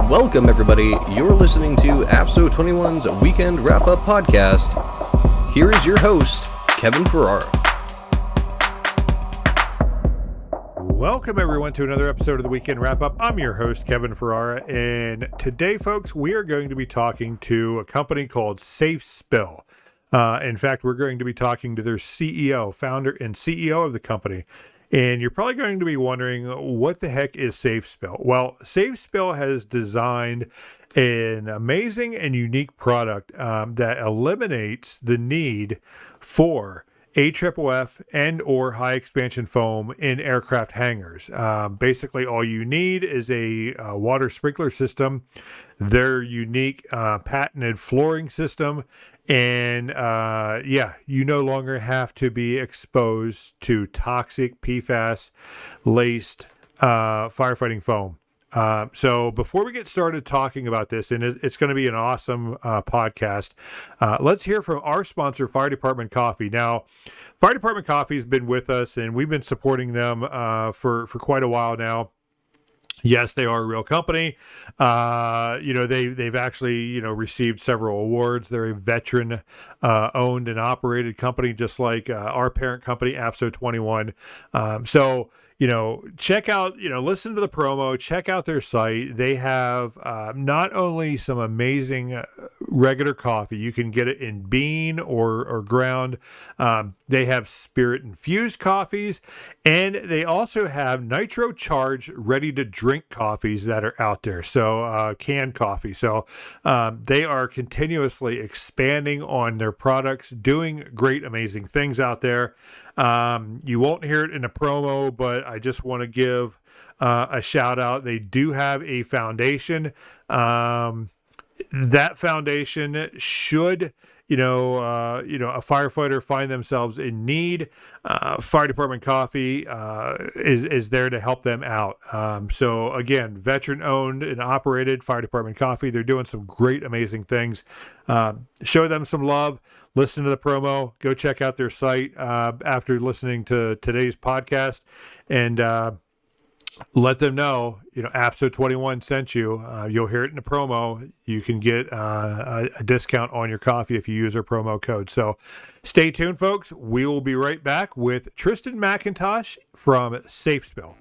Welcome, everybody. You're listening to AFFF 21's Weekend Wrap-Up Podcast. Here is your host, Kevin Ferrara. Welcome, everyone, to another episode of the Weekend Wrap-Up. I'm your host, Kevin Ferrara, and today, folks, we are going to be talking to a company called Safespill. In fact, we're going to be talking to their CEO, founder, and CEO of the company. And you're probably going to be wondering, what the heck is Safespill? Well, Safespill has designed an amazing and unique product that eliminates the need for AFFF and or high expansion foam in aircraft hangars. Basically, all you need is a water sprinkler system, their unique patented flooring system, and you no longer have to be exposed to toxic PFAS laced firefighting foam. So before we get started talking about this, and it's going to be an awesome podcast, let's hear from our sponsor, Fire Department Coffee. Now, Fire Department Coffee has been with us, and we've been supporting them for quite a while now. Yes, they are a real company. They've actually, received several awards. They're a veteran owned and operated company, just like our parent company, AFFF 21. Check out, listen to the promo, check out their site. They have not only some amazing regular coffee, you can get it in bean or ground. They have spirit infused coffees, and they also have nitro charged ready to drink coffees that are out there. So canned coffee. So they are continuously expanding on their products, doing great, amazing things out there. You won't hear it in a promo, but I just want to give a shout out. They do have a foundation. That foundation should, a firefighter find themselves in need. Fire Department Coffee is there to help them out. So again, veteran owned and operated Fire Department Coffee. They're doing some great, amazing things. Show them some love. Listen to the promo. Go check out their site after listening to today's podcast, and let them know, AFFF 21 sent you. You'll hear it in the promo. You can get a discount on your coffee if you use our promo code. So stay tuned, folks. We will be right back with Tristan Mackintosh from Safespill.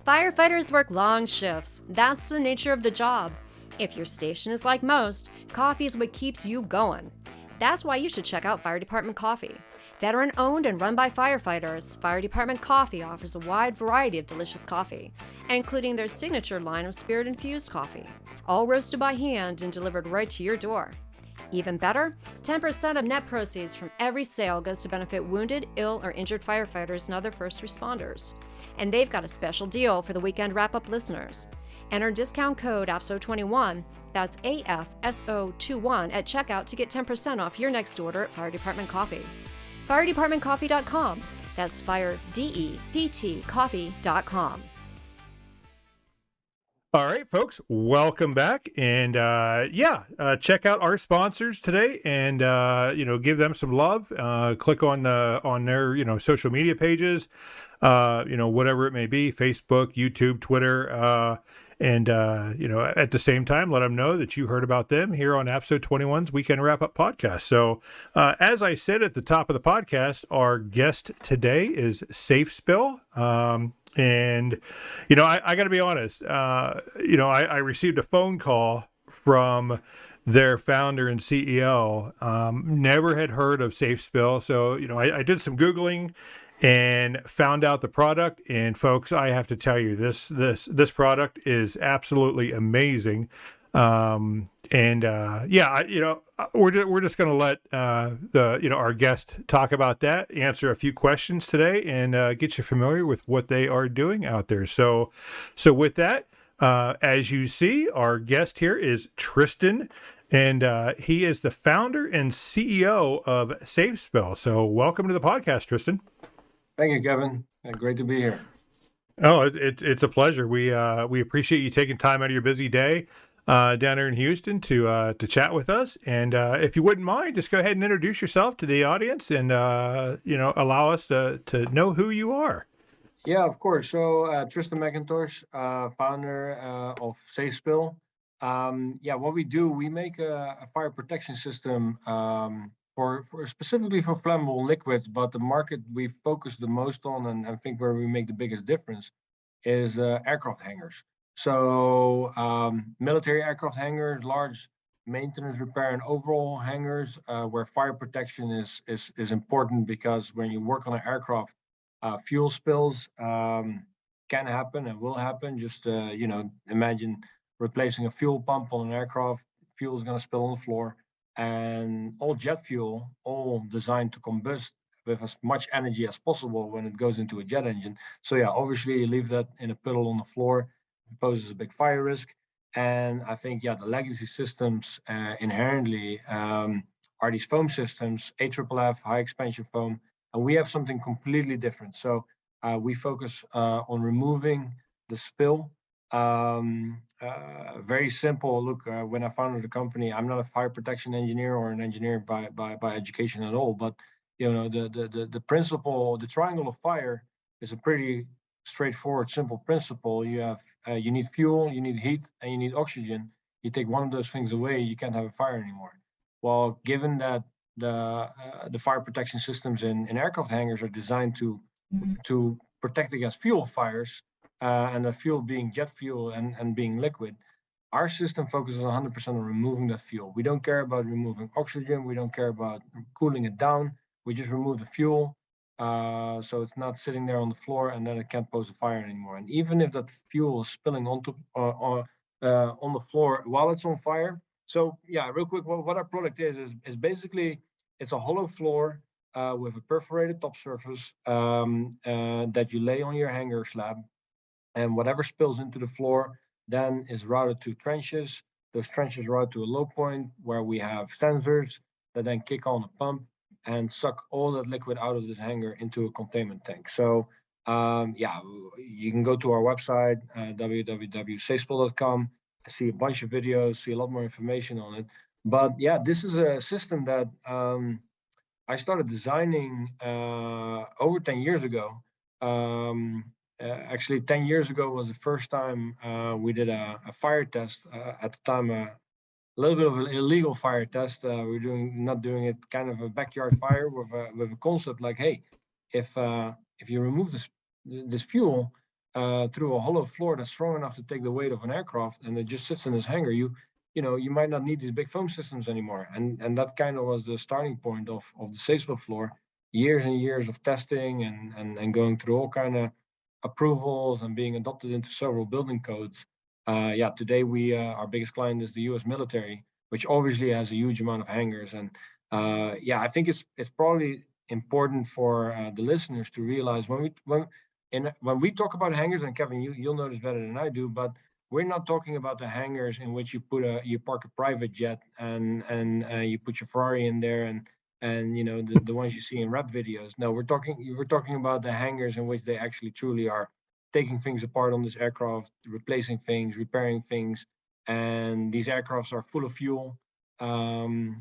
Firefighters work long shifts. That's the nature of the job. If your station is like most, coffee is what keeps you going. That's why you should check out Fire Department Coffee. Veteran owned and run by firefighters, Fire Department Coffee offers a wide variety of delicious coffee, including their signature line of spirit infused coffee, all roasted by hand and delivered right to your door. Even better, 10% of net proceeds from every sale goes to benefit wounded, ill, or injured firefighters and other first responders. And they've got a special deal for the Weekend Wrap-Up listeners. Enter discount code AFFF21, that's AFFF21 at checkout to get 10% off your next order at Fire Department Coffee. FireDepartmentCoffee.com, that's FireDePTCoffee.com. All right, folks, welcome back. And check out our sponsors today and, give them some love. Click on their, social media pages, whatever it may be, Facebook, YouTube, Twitter, and at the same time, let them know that you heard about them here on AFFF 21's Weekend Wrap-Up Podcast. So as I said at the top of the podcast, our guest today is Safespill. And, I got to be honest, I received a phone call from their founder and CEO, never had heard of Safespill. So, I did some Googling and found out the product. And folks, I have to tell you, this product is absolutely amazing. We're just going to let our guest talk about that, answer a few questions today, and get you familiar with what they are doing out there. So with that, as you see, our guest here is Tristan, and he is the founder and CEO of Safespill. So welcome to the podcast, Tristan. Thank you, Kevin. Great to be here. Oh, it's a pleasure. We appreciate you taking time out of your busy day down here in Houston to chat with us. And if you wouldn't mind, just go ahead and introduce yourself to the audience and allow us to know who you are. Yeah, of course. So Tristan Mackintosh, founder of Safespill. Yeah, what we do, we make a fire protection system for specifically for flammable liquids, but the market we focus the most on and think where we make the biggest difference is aircraft hangars. So military aircraft hangars, large maintenance, repair, and overhaul hangars, where fire protection is important because when you work on an aircraft, fuel spills can happen and will happen. Just imagine replacing a fuel pump on an aircraft. Fuel is going to spill on the floor, and all jet fuel, all designed to combust with as much energy as possible when it goes into a jet engine. So yeah, obviously you leave that in a puddle on the floor, it poses a big fire risk. And I think yeah, the legacy systems inherently are these foam systems, AFFF, high expansion foam, and we have something completely different. So we focus on removing the spill. Very simple. Look, when I founded the company, I'm not a fire protection engineer or an engineer by education at all, but the principle, the triangle of fire, is a pretty straightforward, simple principle. You need fuel, you need heat, and you need oxygen. You take one of those things away, you can't have a fire anymore. Well, given that the fire protection systems in aircraft hangars are designed to protect against fuel fires, and the fuel being jet fuel and being liquid, our system focuses 100% on removing that fuel. We don't care about removing oxygen. We don't care about cooling it down. We just remove the fuel, so it's not sitting there on the floor, and then it can't pose a fire anymore. And even if that fuel is spilling onto on the floor while it's on fire. So yeah, real quick, what our product is basically it's a hollow floor with a perforated top surface that you lay on your hanger slab, and whatever spills into the floor then is routed to trenches. Those trenches route to a low point where we have sensors that then kick on a pump and suck all that liquid out of this hanger into a containment tank. So yeah, you can go to our website, www.safespill.com, see a bunch of videos, see a lot more information on it. But yeah, this is a system that I started designing over 10 years ago. Actually, 10 years ago was the first time we did a fire test. At the time, a little bit of an illegal fire test. We're not doing it kind of a backyard fire with a concept like, hey, if you remove this fuel through a hollow floor that's strong enough to take the weight of an aircraft, and it just sits in this hangar, you might not need these big foam systems anymore. And that kind of was the starting point of the Safespill floor. Years and years of testing and going through all kind of approvals and being adopted into several building codes. Yeah, today our biggest client is the U.S. military, which obviously has a huge amount of hangars. And yeah, I think it's probably important for the listeners to realize when we talk about hangars, and Kevin, you'll know this better than I do, but we're not talking about the hangars in which you park a private jet and you put your Ferrari in there and the ones you see in rap videos. No, we're talking about the hangars in which they actually truly are taking things apart on this aircraft, replacing things, repairing things, and these aircrafts are full of fuel. And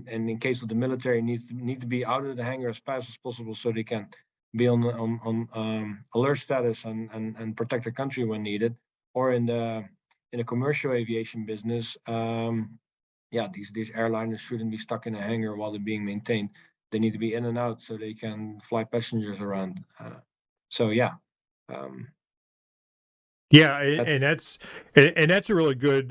in case of the military, need to be out of the hangar as fast as possible so they can be on alert status and protect the country when needed. Or in the commercial aviation business, yeah, these airliners shouldn't be stuck in a hangar while they're being maintained. They need to be in and out so they can fly passengers around. So yeah, Yeah, that's and that's a really good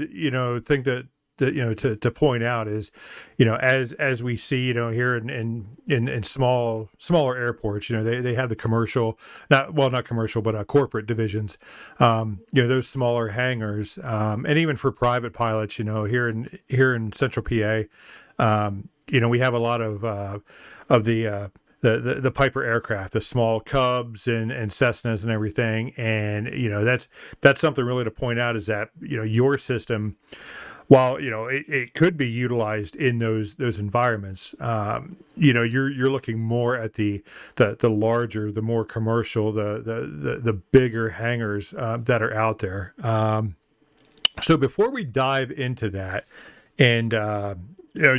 thing to point out is as we see here in smaller airports, they have the commercial, not commercial but corporate divisions, those smaller hangars, and even for private pilots, here in Central PA, we have a lot of the Piper aircraft, the small Cubs and Cessnas and everything, and that's something really to point out is that your system, while it could be utilized in those environments, you're looking more at the larger, the more commercial, the bigger hangars that are out there. So before we dive into that, and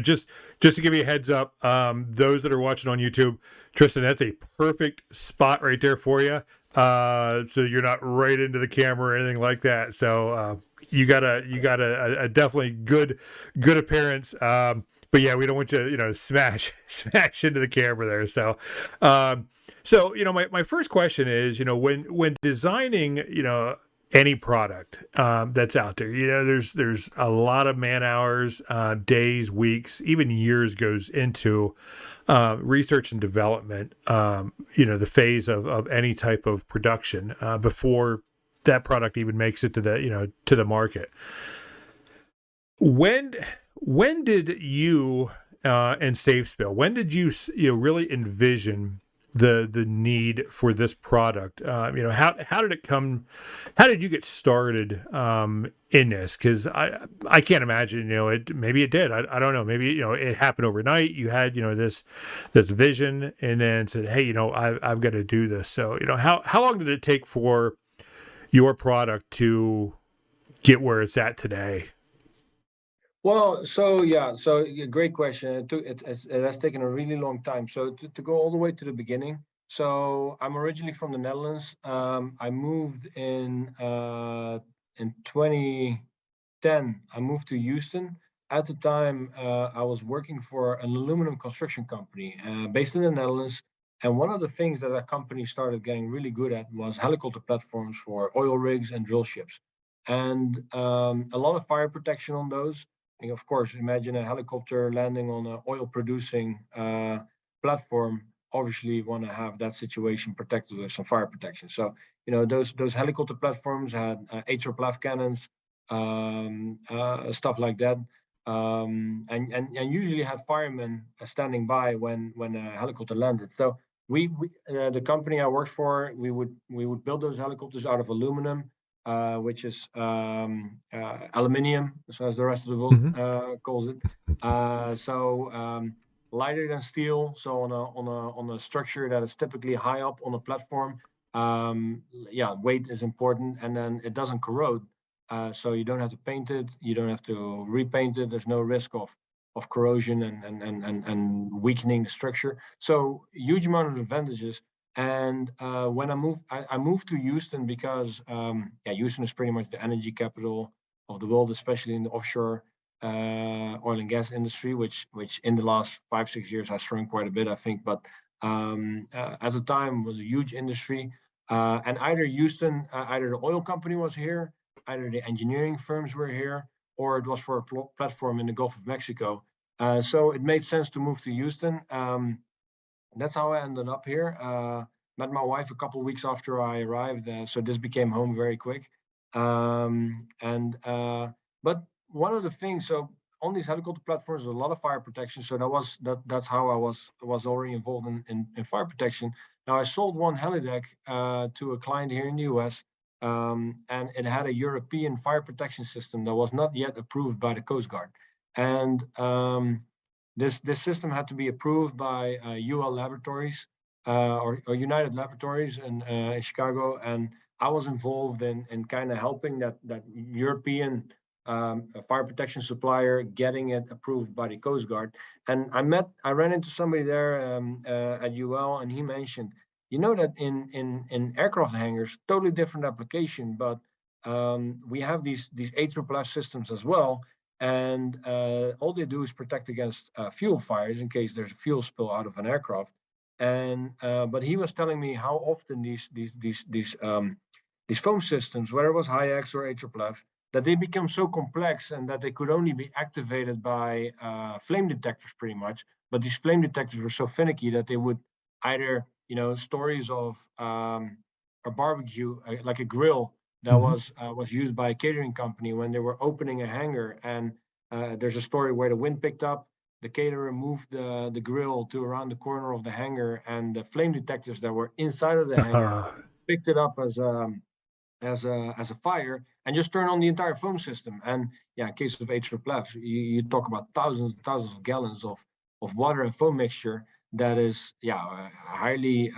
just to give you a heads up, those that are watching on YouTube, Tristan, that's a perfect spot right there for you. so you're not right into the camera or anything like that. So you got a definitely good appearance. But yeah, we don't want you to smash into the camera there. So my first question is, when designing any product that's out there, there's a lot of man hours, days, weeks, even years goes into research and development, the phase of any type of production before that product even makes it to the market. When did you and Safespill, when did you really envision the need for this product? How did it come? How did you get started in this? Because I can't imagine maybe it did. I don't know. Maybe it happened overnight. You had this vision and then said, hey, I've got to do this. So how long did it take for your product to get where it's at today? Well, great question. It has taken a really long time. So to go all the way to the beginning. So I'm originally from the Netherlands. I moved in 2010. I moved to Houston. At the time, I was working for an aluminum construction company based in the Netherlands. And one of the things that that company started getting really good at was helicopter platforms for oil rigs and drill ships, and a lot of fire protection on those. And of course, imagine a helicopter landing on an oil-producing platform. Obviously, want to have that situation protected with some fire protection. So, those helicopter platforms had AFFF cannons, stuff like that, and usually had firemen standing by when a helicopter landed. So, the company I worked for, we would build those helicopters out of aluminum, which is aluminium, so as the rest of the world calls it. Lighter than steel, so on a structure that is typically high up on a platform. Weight is important, and then it doesn't corrode, so you don't have to paint it, you don't have to repaint it. There's no risk of corrosion and weakening the structure. So huge amount of advantages. And when I moved to Houston because Houston is pretty much the energy capital of the world, especially in the offshore oil and gas industry, which in the last 5-6 years has shrunk quite a bit, I think. But at the time was a huge industry, and either the oil company was here, either the engineering firms were here, or it was for a platform in the Gulf of Mexico. So it made sense to move to Houston. That's how I ended up here. Met my wife a couple of weeks after I arrived, so this became home very quick. But one of the things, so on these helicopter platforms, there's a lot of fire protection. So that's how I was already involved in fire protection. Now I sold one helideck to a client here in the US, and it had a European fire protection system that was not yet approved by the Coast Guard. And this system had to be approved by UL Laboratories or United Laboratories in Chicago, and I was involved in kind of helping that European fire protection supplier getting it approved by the Coast Guard. And I ran into somebody there at UL, and he mentioned, that in aircraft hangars, totally different application, but we have these AFFF systems as well. And all they do is protect against fuel fires in case there's a fuel spill out of an aircraft. And but he was telling me how often these foam systems, whether it was HIAX or AFFF, that they become so complex and that they could only be activated by flame detectors, pretty much. But these flame detectors were so finicky that they would either, stories of a barbecue, like a grill, that was used by a catering company when they were opening a hangar, and there's a story where the wind picked up, the caterer moved the grill to around the corner of the hangar, and the flame detectors that were inside of the hangar picked it up as a fire and just turned on the entire foam system. And in case of AFFF, you talk about thousands and thousands of gallons of water and foam mixture that is highly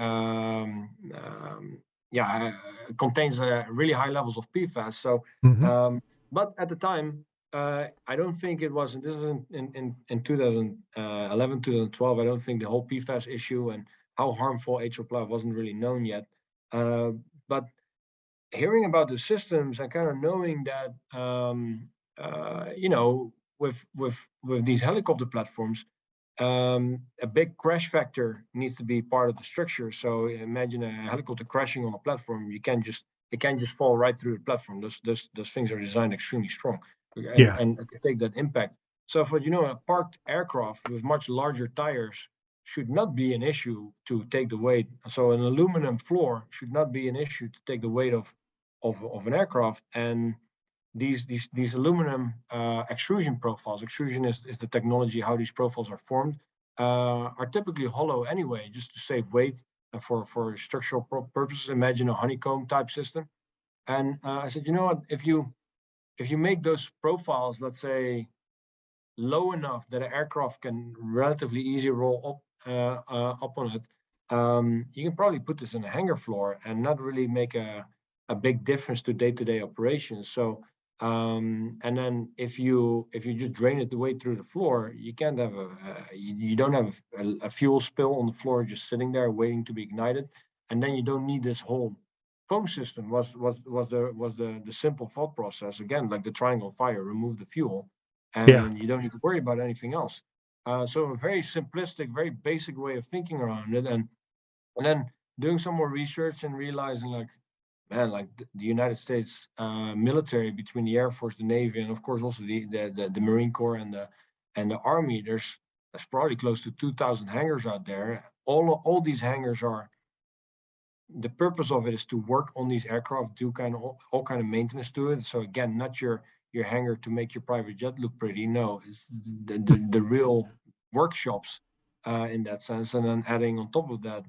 contains really high levels of PFAS. So, but at the time, I don't think it was. This was in 2011, 2012. I don't think the whole PFAS issue and how harmful AFFF wasn't really known yet. But hearing about the systems and kind of knowing that, with these helicopter platforms, a big crash factor needs to be part of the structure. So imagine a helicopter crashing on a platform. It can't just fall right through the platform. Those things are designed extremely strong, Yeah. and take that impact. So for a parked aircraft with much larger tires should not be an issue to take the weight. So an aluminum floor should not be an issue to take the weight of an aircraft. And these aluminum extrusion profiles. Extrusion is the technology how these profiles are formed. Are typically hollow anyway, just to save weight and for structural purposes. Imagine a honeycomb type system. And I said, you know what? If you make those profiles, let's say, low enough that an aircraft can relatively easy roll up on it, you can probably put this in a hangar floor and not really make a big difference to day-to-day operations. So and then if you just drain it the way through the floor, you can't have you don't have a fuel spill on the floor just sitting there waiting to be ignited, and then you don't need this whole foam system. Was the simple thought process, again, like the triangle fire, remove the fuel, Yeah. and you don't need to worry about anything else. So a very simplistic, very basic way of thinking around it, and then doing some more research and realizing, like, man, like the United States military, between the Air Force, the Navy, and of course also the Marine Corps and the Army, there's probably close to 2,000 hangars out there. All these hangars are, the purpose of it is to work on these aircraft, do kind of all kind of maintenance to it. So again, not your hangar to make your private jet look pretty. No, it's the real workshops in that sense. And then adding on top of that,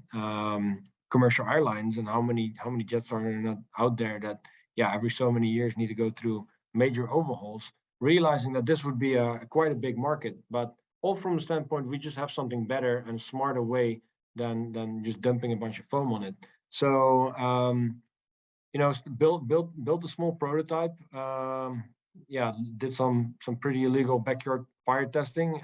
commercial airlines, and how many jets are there not out there that, yeah, every so many years need to go through major overhauls. Realizing that this would be quite a big market, but all from the standpoint, we just have something better and smarter way than just dumping a bunch of foam on it. So built a small prototype. Yeah, did some pretty illegal backyard fire testing,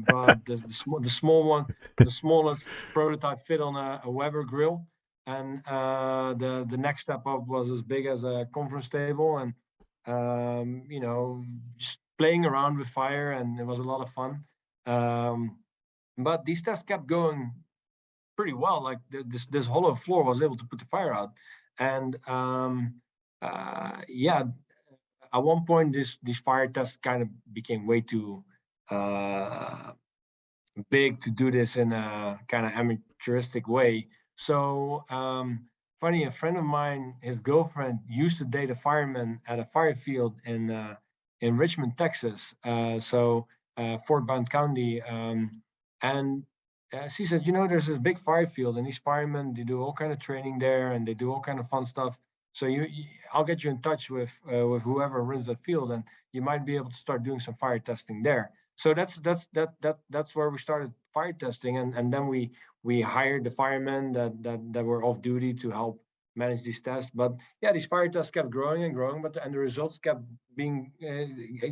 but the small one, the smallest prototype fit on a Weber grill, and the next step up was as big as a conference table, and just playing around with fire, and it was a lot of fun. But these tests kept going pretty well. Like this hollow floor was able to put the fire out, and yeah, at one point these fire tests kind of became way too big to do this in a kind of amateuristic way. So funny, a friend of mine, his girlfriend used to date a fireman at a fire field in Richmond, Texas. Fort Bend County, and she said, there's this big fire field, and these firemen, they do all kind of training there, and they do all kind of fun stuff. So I'll get you in touch with whoever runs that field, and you might be able to start doing some fire testing there. So that's where we started fire testing, and then we hired the firemen that were off duty to help manage these tests. But yeah, these fire tests kept growing and growing, but the results kept being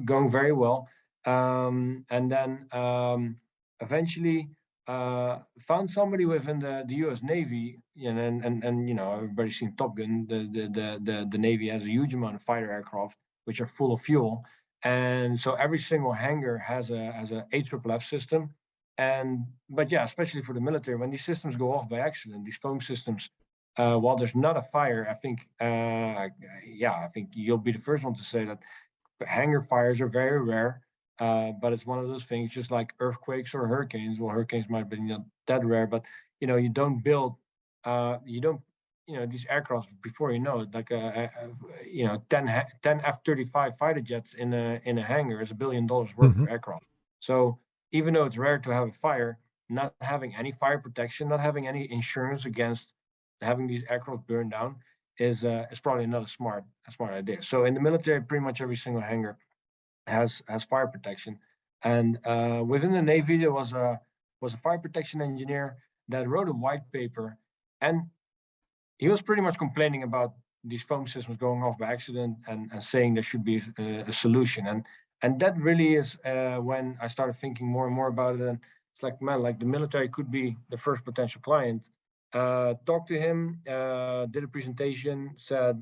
going very well. And then eventually found somebody within the U.S. Navy, and everybody's seen Top Gun. The Navy has a huge amount of fighter aircraft which are full of fuel, and so every single hangar has a AFFF system. But yeah, especially for the military, when these systems go off by accident, these foam systems, while there's not a fire, I think you'll be the first one to say that hangar fires are very rare. But it's one of those things, just like earthquakes or hurricanes. Well, hurricanes might be not that rare, but you don't build, these aircraft before like 10 F-35 fighter jets in a hangar is $1 billion worth Mhm. of aircraft. So even though it's rare to have a fire, not having any fire protection, not having any insurance against having these aircraft burned down is probably not a smart idea. So in the military, pretty much every single hangar has fire protection, and within the Navy there was a fire protection engineer that wrote a white paper, and he was pretty much complaining about these foam systems going off by accident, and saying there should be a solution, and that really is when I started thinking more and more about it, and it's like, man, like the military could be the first potential client. talked to him, did a presentation, said,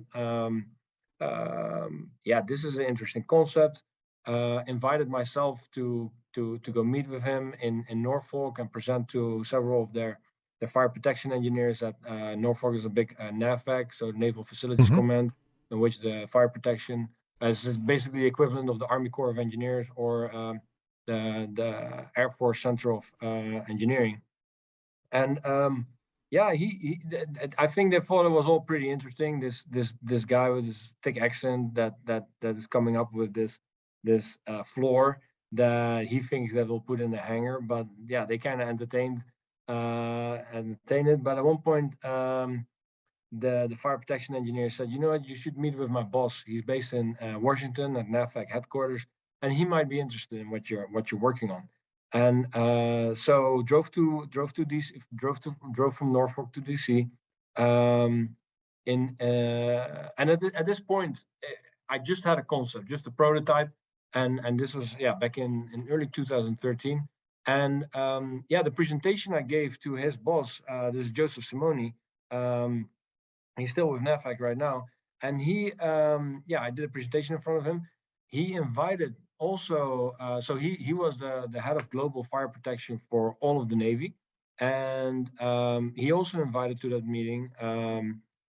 this is an interesting concept. Invited myself to go meet with him in Norfolk and present to several of their fire protection engineers at Norfolk is a big NAVFAC, so Naval Facilities Command, in which the fire protection is basically the equivalent of the Army Corps of Engineers or the Air Force Center of Engineering. And I think they thought it was all pretty interesting. This guy with this thick accent that is coming up with this floor that he thinks that will put in the hangar. But yeah, they kind of entertained it. But at one point, the fire protection engineer said, "You know what? You should meet with my boss. He's based in Washington at NAVFAC headquarters, and he might be interested in what you're working on." And so drove from Norfolk to DC. And at this point, I just had a concept, just a prototype, and this was back in early 2013. And the presentation I gave to his boss, this is Joseph Simoni. He's still with NAVFAC right now, and he I did a presentation in front of him. He invited also, so he was the head of global fire protection for all of the Navy, and he also invited to that meeting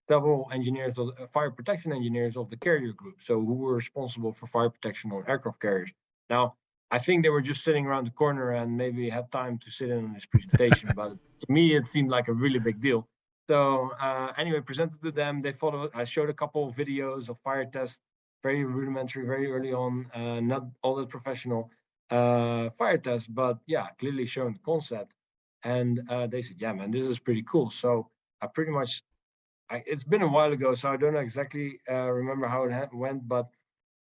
several engineers, fire protection engineers of the carrier group, so who were responsible for fire protection on aircraft carriers. Now, I think they were just sitting around the corner and maybe had time to sit in on this presentation, but to me it seemed like a really big deal. So anyway, presented to them. They followed. I showed a couple of videos of fire tests, very rudimentary, very early on, not all that professional fire tests, but clearly showing the concept. And they said, "Yeah, man, this is pretty cool." So I pretty much, it's been a while ago, so I don't exactly remember how it went, but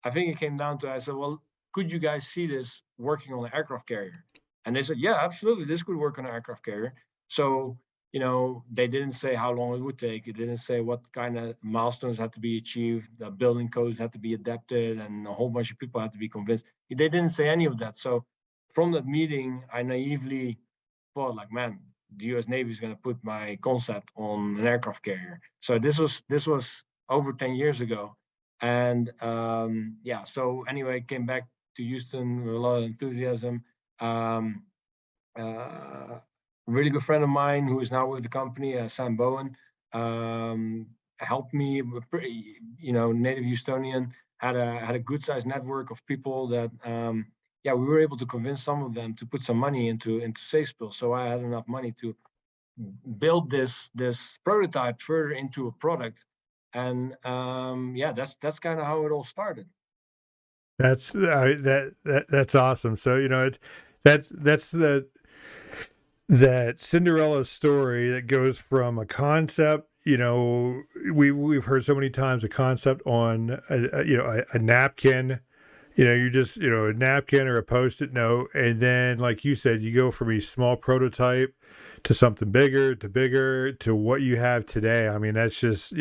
I think it came down to, I said, "Well, could you guys see this working on an aircraft carrier?" And they said, "Yeah, absolutely, this could work on an aircraft carrier." So they didn't say how long it would take. It didn't say what kind of milestones had to be achieved. The building codes had to be adapted, and a whole bunch of people had to be convinced. They didn't say any of that. So from that meeting, I naively thought, like, man, the U.S. Navy is going to put my concept on an aircraft carrier. So this was over 10 years ago. And so anyway, came back to Houston with a lot of enthusiasm. Really good friend of mine who is now with the company, Sam Bowen, helped me. Native Houstonian, had a good sized network of people that we were able to convince some of them to put some money into Safespill. So I had enough money to build this prototype further into a product, and that's kind of how it all started. That's that's awesome. So that's that Cinderella story that goes from a concept. We've heard so many times a concept on a napkin. You just a napkin or a Post-it note, and then, like you said, you go from a small prototype to something bigger to what you have today. I mean, that's just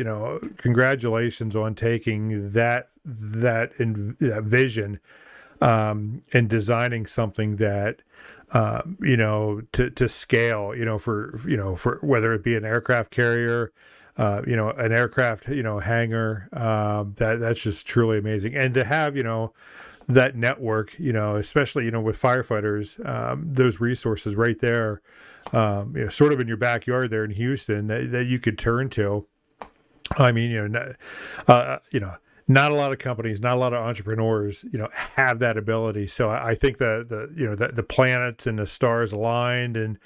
congratulations on taking that vision and designing something that to scale, for whether it be an aircraft carrier, an aircraft, hangar, that's just truly amazing. And to have, that network, especially, with firefighters, those resources right there, sort of in your backyard there in Houston that you could turn to. I mean, not a lot of companies, not a lot of entrepreneurs, have that ability. So I think the planets and the stars aligned, and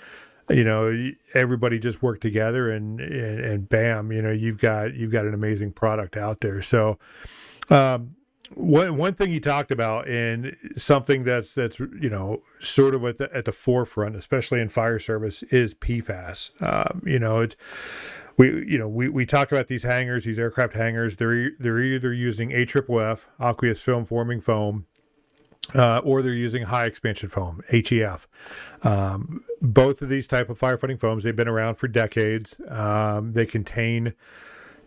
everybody just worked together, and bam, you've got an amazing product out there. So one thing you talked about, and something that's sort of at the forefront, especially in fire service, is PFAS. We talk about these hangars, these aircraft hangars. They're either using AFFF, Aqueous Film Forming Foam, or they're using high expansion foam, HEF. Both of these type of firefighting foams, they've been around for decades. They contain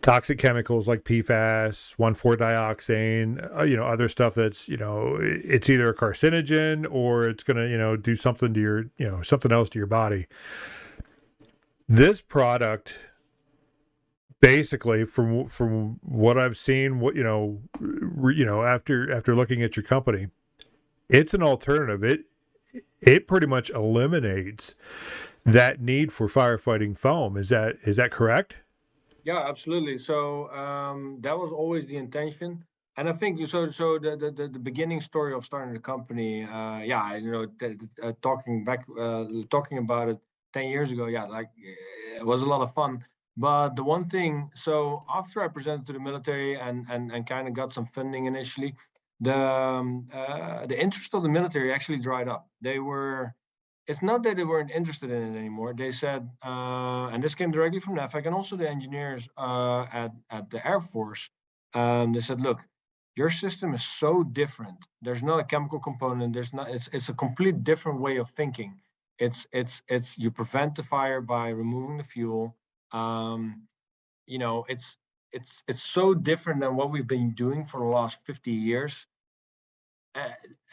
toxic chemicals like PFAS, 1,4-dioxane, other stuff that's, it's either a carcinogen or it's going to, do something to your, something else to your body. This product, basically, from what I've seen, what after looking at your company, it's an alternative. It pretty much eliminates that need for firefighting foam. Is that correct? Yeah, absolutely. So that was always the intention. And I think so the beginning story of starting the company, talking about it 10 years ago, yeah, like it was a lot of fun. But the one thing, so after I presented to the military and kind of got some funding initially, the interest of the military actually dried up. It's not that they weren't interested in it anymore. They said, and this came directly from NAFAC and also the engineers at the Air Force. They said, look, your system is so different. There's not a chemical component. There's not. It's a complete different way of thinking. It's you prevent the fire by removing the fuel. It's so different than what we've been doing for the last 50 years.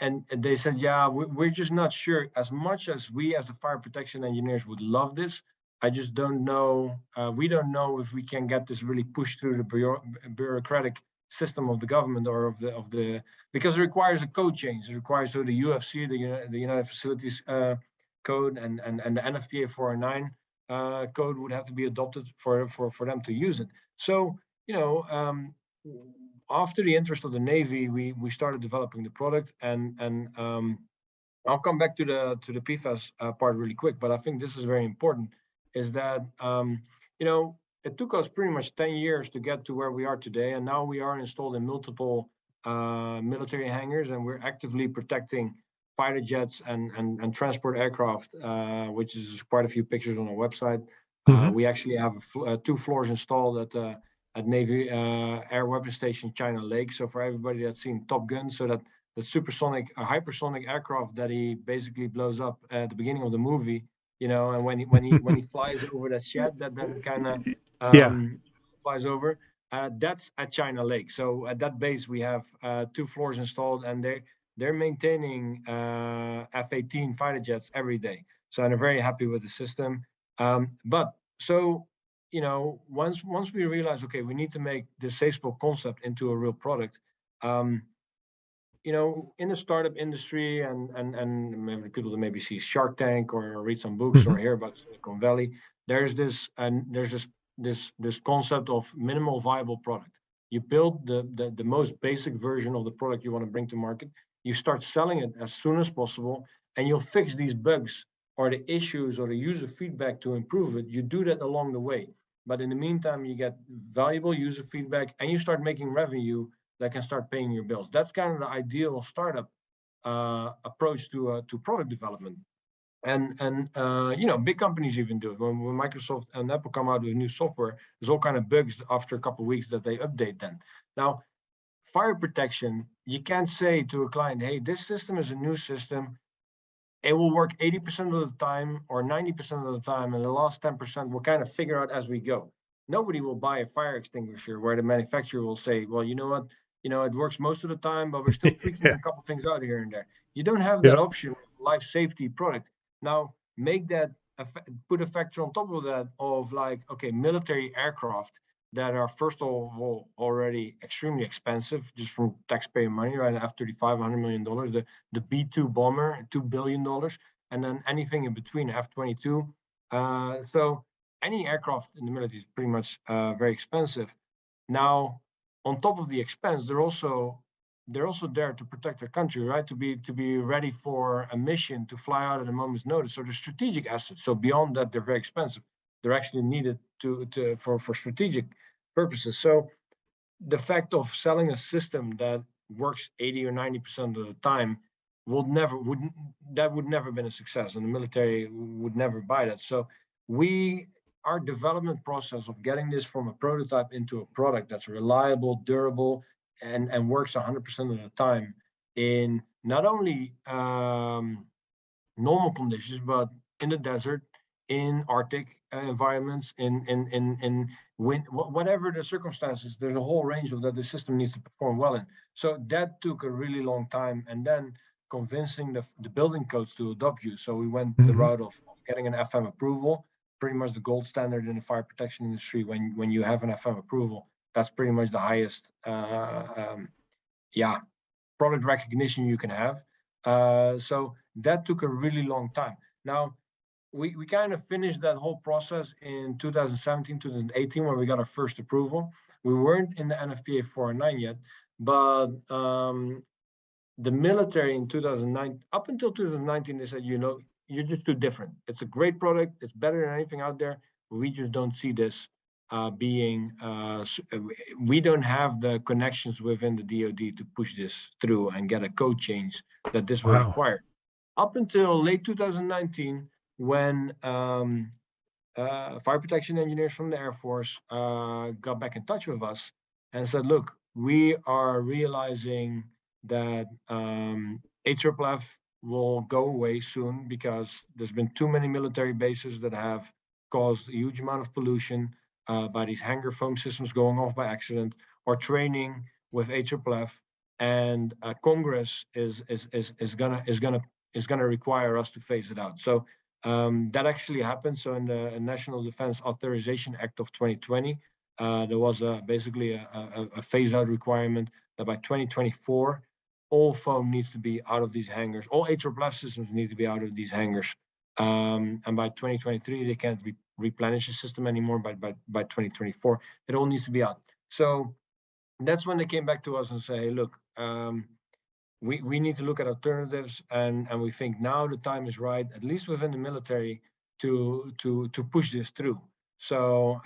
And they said, yeah, we're just not sure. As much as we as the fire protection engineers would love this, I just don't know. We don't know if we can get this really pushed through the bureaucratic system of the government or of the because it requires a code change. It requires the UFC, the United Facilities code, and the NFPA 409 code would have to be adopted for them to use it. So after the interest of the Navy, we started developing the product, and I'll come back to the PFAS part really quick, but I think this is very important. Is that it took us pretty much 10 years to get to where we are today, and now we are installed in multiple military hangars, and we're actively protecting fighter jets and transport aircraft, which is quite a few pictures on our website. We actually have 2 floors installed at Navy Air Weapon Station China Lake. So for everybody that's seen Top Gun, so that the supersonic, hypersonic aircraft that he basically blows up at the beginning of the movie, and when he flies over that shed that then kind of flies over, that's at China Lake. So at that base we have 2 floors installed, and they're maintaining F-18 fighter jets every day. So I'm very happy with the system. Once we realize, okay, we need to make this Safespill concept into a real product, in the startup industry and maybe people that maybe see Shark Tank or read some books or hear about Silicon Valley, there's this concept of minimal viable product. You build the most basic version of the product you want to bring to market. You start selling it as soon as possible, and you'll fix these bugs or the issues or the user feedback to improve it. You do that along the way. But in the meantime, you get valuable user feedback and you start making revenue that can start paying your bills. That's kind of the ideal startup approach to product development. And big companies even do it. When Microsoft and Apple come out with new software, there's all kind of bugs after a couple of weeks that they update then. Now, fire protection, you can't say to a client, hey, this system is a new system. It will work 80% of the time or 90% of the time, and the last 10% we'll kind of figure out as we go. Nobody will buy a fire extinguisher where the manufacturer will say, well, you know what, it works most of the time, but we're still tweaking a couple things out here and there. You don't have that option with a life safety product. Now, make that, put a factor on top of that of like, okay, military aircraft that are first of all already extremely expensive just from taxpayer money, right? F-35, $100 million, the B-2 bomber, $2 billion, and then anything in between, F-22. So any aircraft in the military is pretty much very expensive. Now, on top of the expense, they're also there to protect their country, right? To be ready for a mission, to fly out at a moment's notice. So they're strategic assets. So beyond that, they're very expensive. They're actually needed for strategic purposes. So the fact of selling a system that works 80 or 90% of the time would never been a success, and the military would never buy that. So our development process of getting this from a prototype into a product that's reliable, durable, and works 100% of the time in not only normal conditions, but in the desert, in Arctic environments, in wind, whatever the circumstances, there's a whole range of that the system needs to perform well in. So that took a really long time, and then convincing the building codes to adopt you. So we went the route of getting an FM approval, pretty much the gold standard in the fire protection industry. When you have an FM approval, that's pretty much the highest product recognition you can have. So that took a really long time. Now, we kind of finished that whole process in 2017, 2018, when we got our first approval. We weren't in the NFPA 409 yet, but the military in 2009, up until 2019, they said, you're just too different. It's a great product. It's better than anything out there. We just don't see this we don't have the connections within the DoD to push this through and get a code change that this will require. Up until late 2019, when fire protection engineers from the Air Force got back in touch with us and said, look, we are realizing that AFFF will go away soon because there's been too many military bases that have caused a huge amount of pollution by these hangar foam systems going off by accident, or training with AFFF, and Congress is gonna require us to phase it out. So that actually happened. So in the National Defense Authorization Act of 2020, there was basically a phase out requirement that by 2024, all foam needs to be out of these hangars. All AFFF systems need to be out of these hangars. And by 2023, they can't replenish the system anymore. By 2024, it all needs to be out. So that's when they came back to us and say, hey, look, we need to look at alternatives, and we think now the time is right, at least within the military, to push this through. So,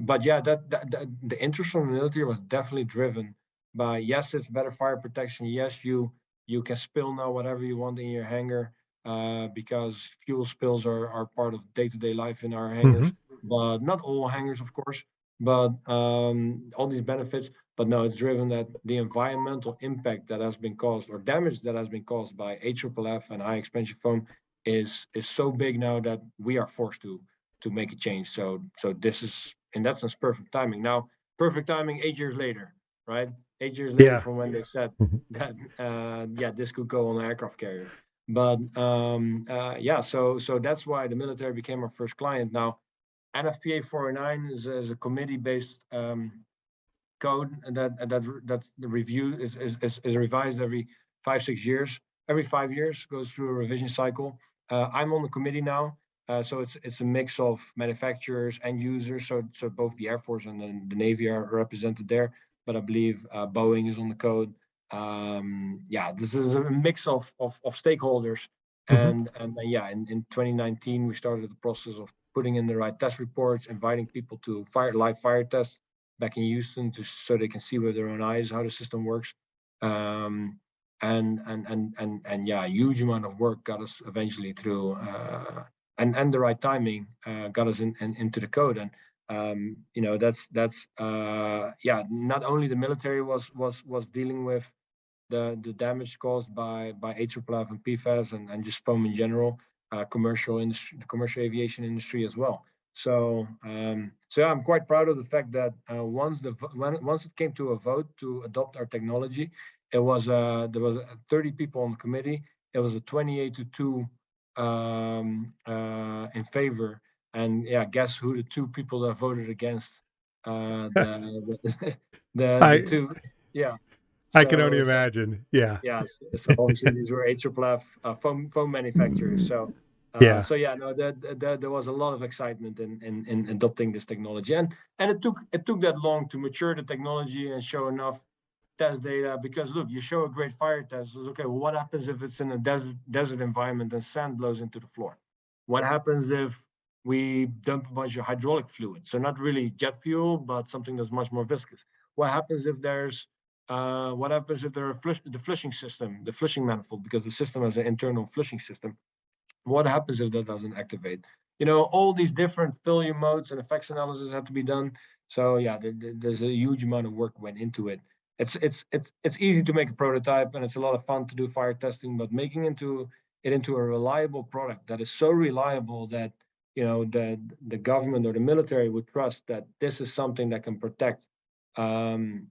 but yeah, the interest from the military was definitely driven by, yes, it's better fire protection. Yes, you can spill now whatever you want in your hangar, because fuel spills are part of day-to-day life in our hangars, but not all hangars, of course, but all these benefits. But no, it's driven that the environmental impact that has been caused, or damage that has been caused by AFFF and high expansion foam is so big now that we are forced to make a change. So this is, in that sense, perfect timing. Now, perfect timing 8 years later, right? 8 years later from when they said that this could go on an aircraft carrier. But so that's why the military became our first client. Now, NFPA 409 is a committee-based code that the review is revised every 5-6 years. Every 5 years goes through a revision cycle. I'm on the committee now, so it's a mix of manufacturers and users. So both the Air Force and the Navy are represented there. But I believe Boeing is on the code. This is a mix of stakeholders. And in 2019 we started the process of putting in the right test reports, inviting people to live fire tests back in Houston, so they can see with their own eyes how the system works. A huge amount of work got us eventually through, and the right timing got us into the code. And that's not only the military was dealing with the damage caused by AFFF and PFAS and just foam in general, commercial industry, the commercial aviation industry as well. So I'm quite proud of the fact that once it came to a vote to adopt our technology, there was 30 people on the committee. It was a 28-2 in favor. And guess who the two people that voted against the two? Yeah. I can only imagine. Yeah. Yes. So obviously these were AFFF foam manufacturers. So there was a lot of excitement in adopting this technology, and it took that long to mature the technology and show enough test data. Because look, you show a great fire test. Okay, well, what happens if it's in a desert environment and sand blows into the floor? What happens if we dump a bunch of hydraulic fluid? So not really jet fuel, but something that's much more viscous. What happens if there's the flushing system, the flushing manifold, because the system has an internal flushing system? What happens if that doesn't activate? All these different failure modes and effects analysis had to be done. So there's a huge amount of work went into it. It's easy to make a prototype, and it's a lot of fun to do fire testing, but making it into a reliable product that is so reliable that the government or the military would trust that this is something that can protect $1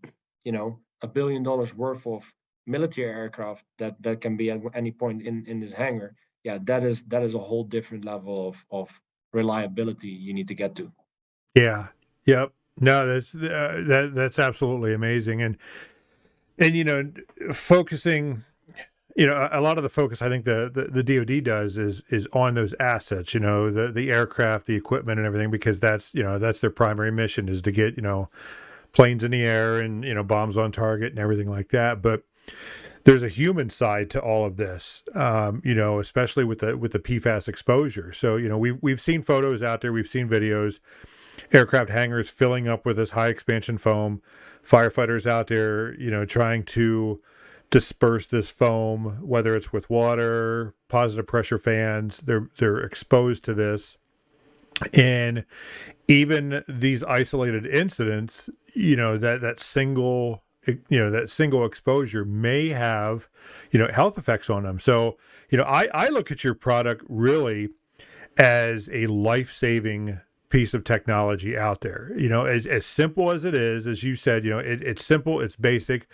billion worth of military aircraft that can be at any point in this hangar. That is a whole different level of reliability you need to get to. Yeah. Yep. No, that's absolutely amazing. And focusing, a lot of the focus I think the DoD does is on those assets, the aircraft, the equipment and everything, because that's their primary mission is to get, planes in the air and, bombs on target and everything like that. But there's a human side to all of this, especially with the PFAS exposure. So, we've seen photos out there, we've seen videos, aircraft hangars filling up with this high expansion foam, firefighters out there, trying to disperse this foam, whether it's with water, positive pressure fans, they're exposed to this. And even these isolated incidents, that single exposure may have, health effects on them. So, I look at your product really as a life-saving piece of technology out there. As simple as it is, as you said, it's simple, it's basic,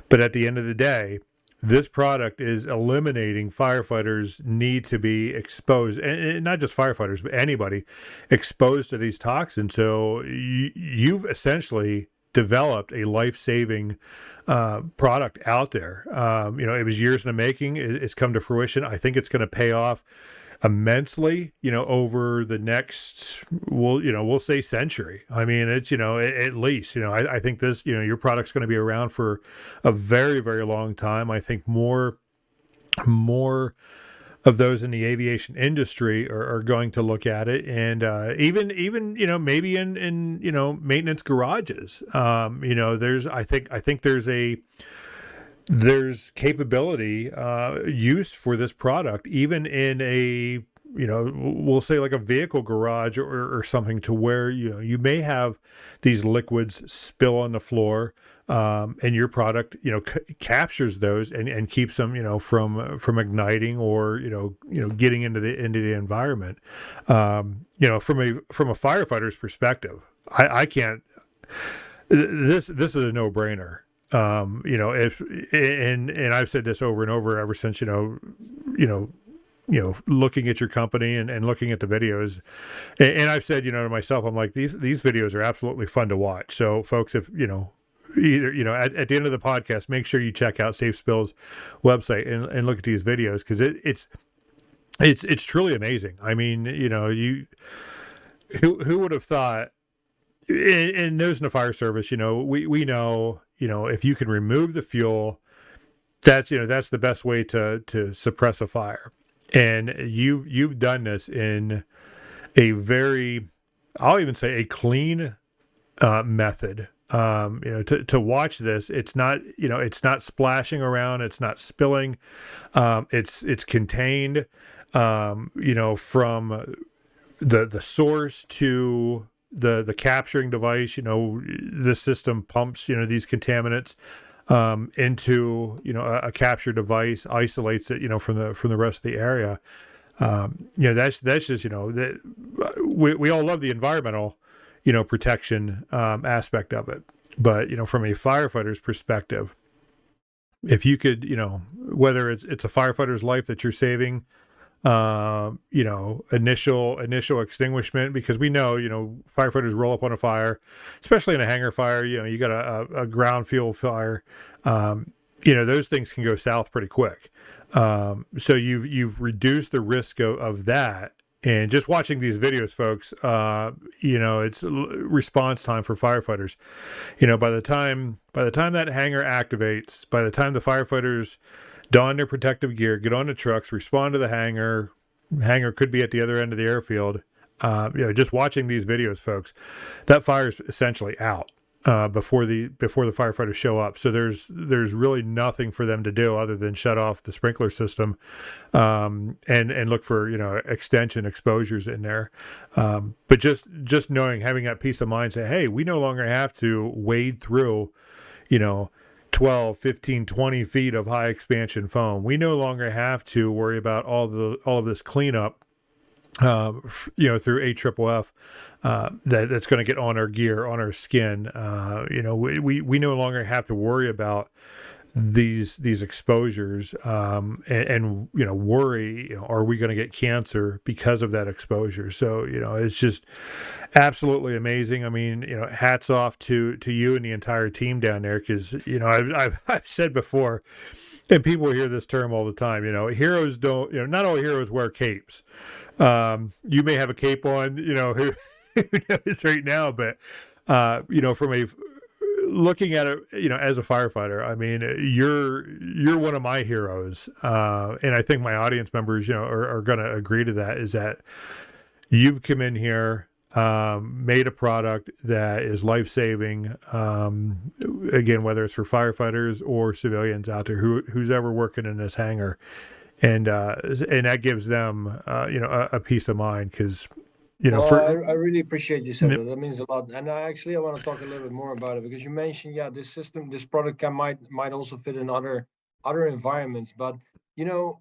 but at the end of the day, this product is eliminating firefighters' need to be exposed, and not just firefighters, but anybody exposed to these toxins. So you've essentially developed a life-saving product out there. It was years in the making. It's come to fruition. I think it's going to pay off immensely, over the next, we'll say century. I mean, it's, at least, I think this, your product's going to be around for a very, very long time. I think more of those in the aviation industry are going to look at it, and even maybe in maintenance garages. I think there's capability use for this product, even in a, we'll say like a vehicle garage or something, to where, you may have these liquids spill on the floor, and your product, captures those and keeps them, from igniting or, getting into the environment. From a firefighter's perspective, I can't, this is a no-brainer. If and I've said this over and over ever since, looking at your company and looking at the videos, and I've said, to myself, I'm like, these videos are absolutely fun to watch. So folks, if, either, at the end of the podcast, make sure you check out Safespill's website and look at these videos, because it's truly amazing. I mean, who would have thought, and those in the fire service, we know, if you can remove the fuel, that's the best way to suppress a fire. And you've done this in a very, I'll even say, a clean method. To watch this, it's not splashing around, it's not spilling, it's contained, from the source to the capturing device. The system pumps, these contaminants into, a capture device, isolates it, from the rest of the area. That's just, that we all love the environmental, protection aspect of it. But, from a firefighter's perspective, if you could, whether it's a firefighter's life that you're saving, initial extinguishment, because we know, firefighters roll up on a fire, especially in a hangar fire, you got a ground fuel fire, those things can go south pretty quick. So you've reduced the risk of that. And just watching these videos, folks, it's response time for firefighters. By the time that hangar activates, by the time the firefighters don their protective gear, get on the trucks, respond to the hangar could be at the other end of the airfield. Just watching these videos, folks, that fire's essentially out before the firefighters show up. So there's really nothing for them to do other than shut off the sprinkler system, and look for, extension exposures in there. But just knowing, having that peace of mind, say, hey, we no longer have to wade through, 12, 15, 20 feet of high expansion foam. We no longer have to worry about all of this cleanup, through AFFF, that's going to get on our gear, on our skin. We no longer have to worry about these exposures, and worry, are we going to get cancer because of that exposure? So it's just absolutely amazing. I mean, hats off to you and the entire team down there, because I've said before, and people hear this term all the time. Heroes don't. Not all heroes wear capes. You may have a cape on. Who knows right now, but from a looking at it, as a firefighter, I mean, you're one of my heroes, and I think my audience members, are going to agree to that. Is that you've come in here, made a product that is life saving. Again, whether it's for firefighters or civilians out there who's ever working in this hangar, and that gives them, a peace of mind, because. I really appreciate you said that. That means a lot. And I want to talk a little bit more about it, because you mentioned, this product might also fit in other environments. But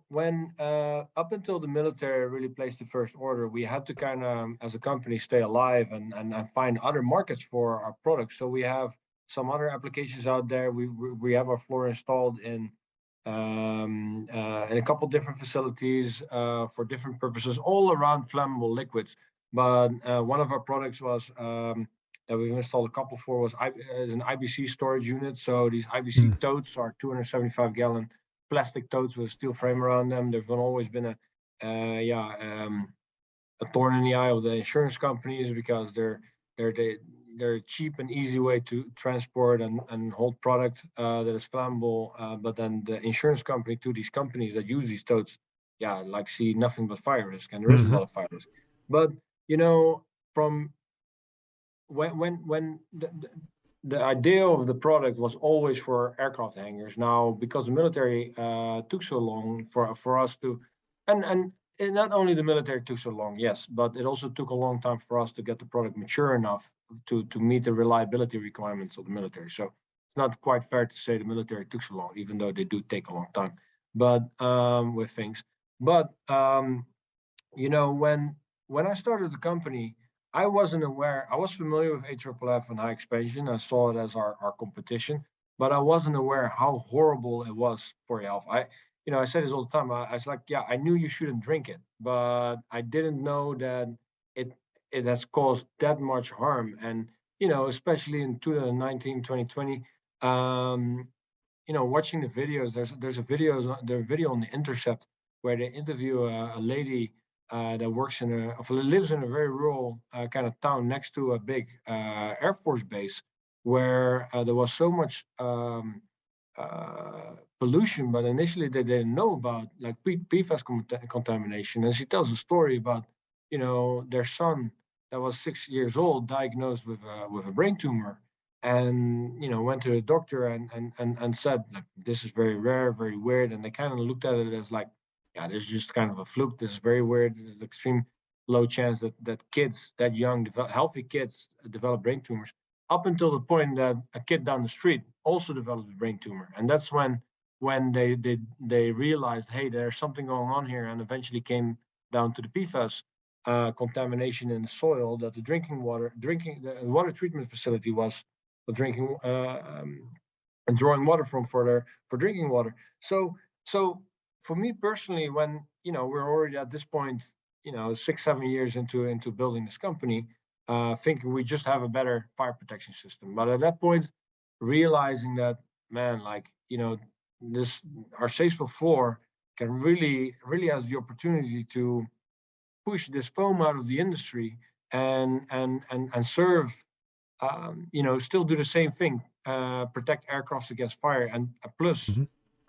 when up until the military really placed the first order, we had to kind of, as a company, stay alive and find other markets for our products. So we have some other applications out there. We have our floor installed in a couple different facilities for different purposes, all around flammable liquids. But one of our products was that we've installed a couple for is an IBC storage unit. So these IBC totes are 275-gallon plastic totes with a steel frame around them. There's always been a thorn in the eye of the insurance companies, because they're a cheap and easy way to transport and hold product that is flammable. But then the insurance company to these companies that use these totes, see nothing but fire risk, and there is a lot of fire risk. But from when the idea of the product was always for aircraft hangars. Now, because the military took so long for us to, and not only the military took so long, yes, but it also took a long time for us to get the product mature enough to meet the reliability requirements of the military. So it's not quite fair to say the military took so long, even though they do take a long time. But with things, but when I started the company, I wasn't aware. I was familiar with AFFF and high expansion. I saw it as our competition, but I wasn't aware how horrible it was for your health. I say this all the time. I was like, I knew you shouldn't drink it, but I didn't know that it has caused that much harm. And especially in 2019, 2020, watching the videos. There's a video on the Intercept where they interview a lady that lives in a very rural kind of town next to a big Air Force base, where there was so much pollution, but initially they didn't know about, like, PFAS contamination. And she tells a story about their son that was 6 years old, diagnosed with a brain tumor, and went to the doctor and said, like, this is very rare, very weird. And they kind of looked at it as like, there's just kind of a fluke. This is very weird. There's an extreme low chance that kids that young, healthy kids develop brain tumors, up until the point that a kid down the street also developed a brain tumor. And that's when they realized, hey, there's something going on here, and eventually came down to the PFAS contamination in the soil, that the water treatment facility was drinking and drawing water from for drinking water. So for me personally, when we're already at this point, 6-7 years into building this company, thinking we just have a better fire protection system. But at that point, realizing that, man, our Safespill floor can really has the opportunity to push this foam out of the industry and serve, still do the same thing, protect aircrafts against fire, and plus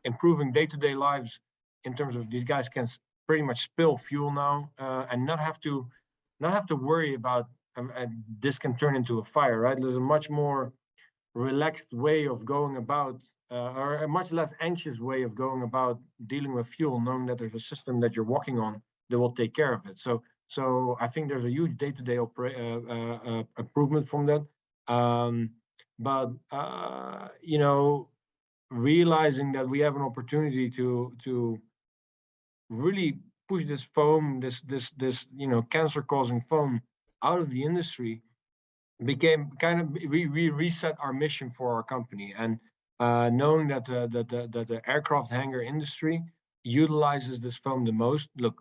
improving day-to-day lives, in terms of these guys can pretty much spill fuel now, and not have to worry about this can turn into a fire, right? There's a much more relaxed way of going about, or a much less anxious way of going about dealing with fuel, knowing that there's a system that you're walking on that will take care of it. So I think there's a huge day-to-day improvement from that. But realizing that we have an opportunity to really push this foam, this cancer-causing foam out of the industry, became kind of, we reset our mission for our company. And knowing that the aircraft hangar industry utilizes this foam the most. Look,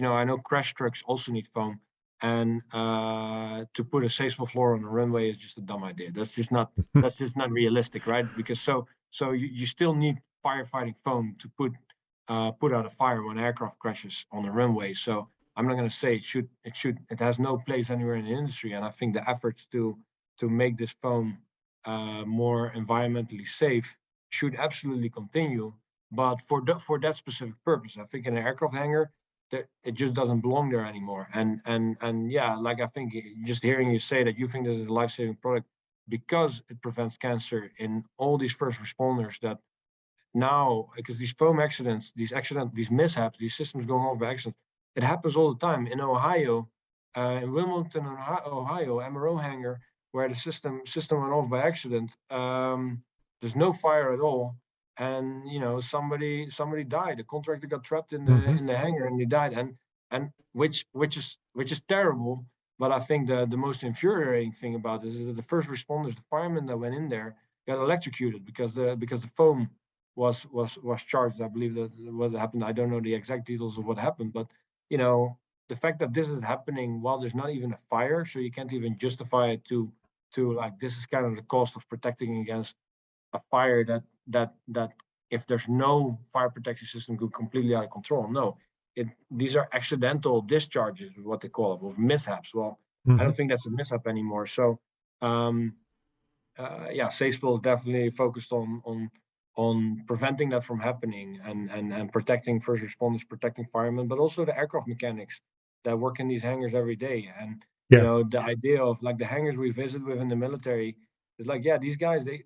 I know crash trucks also need foam, and to put a Safespill floor on a runway is just a dumb idea. That's just not realistic, right? Because so you still need firefighting foam to put out a fire when aircraft crashes on the runway. So I'm not going to say it has no place anywhere in the industry. And I think the efforts to make this foam more environmentally safe should absolutely continue. But for that specific purpose, I think in an aircraft hangar, that it just doesn't belong there anymore. And yeah, like I think just hearing you say that you think this is a life-saving product because it prevents cancer in all these first responders that now, because these foam accidents, these mishaps, these systems going off by accident, it happens all the time. In Ohio, in Wilmington, Ohio, MRO hangar, where the system went off by accident. There's no fire at all, and somebody died. The contractor got trapped in the hangar and he died, and which is terrible. But I think the most infuriating thing about this is that the first responders, the firemen that went in there, got electrocuted because the foam was charged. I believe that what happened. I don't know the exact details of what happened, but the fact that this is happening while there's not even a fire, so you can't even justify it to like this is kind of the cost of protecting against a fire that if there's no fire protection system go completely out of control. No, these are accidental discharges, what they call it, of mishaps. Well, I don't think that's a mishap anymore. So Safespill is definitely focused on preventing that from happening and protecting first responders, protecting firemen, but also the aircraft mechanics that work in these hangars every day. And the idea of like the hangars we visit with in the military is like, these guys they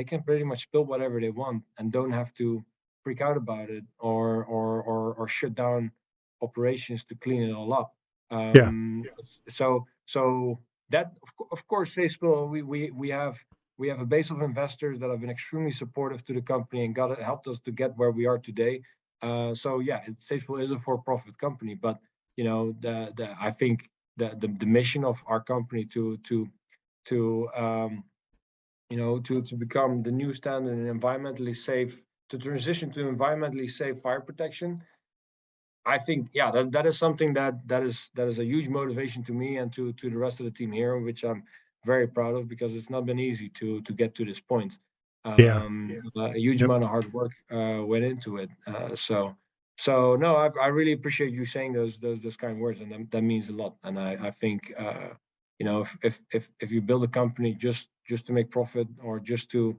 can pretty much spill whatever they want and don't have to freak out about it or shut down operations to clean it all up. So that of course Safespill, we have a base of investors that have been extremely supportive to the company and helped us to get where we are today. Safespill is a for-profit company, but I think the mission of our company to become the new standard in environmentally safe, to transition to environmentally safe fire protection. I think that is something that is a huge motivation to me and to the rest of the team here, which I'm very proud of because it's not been easy to get to this point. A huge amount of hard work went into it. So no, I really appreciate you saying those kind of words, and that means a lot. And I think if you build a company just to make profit or just to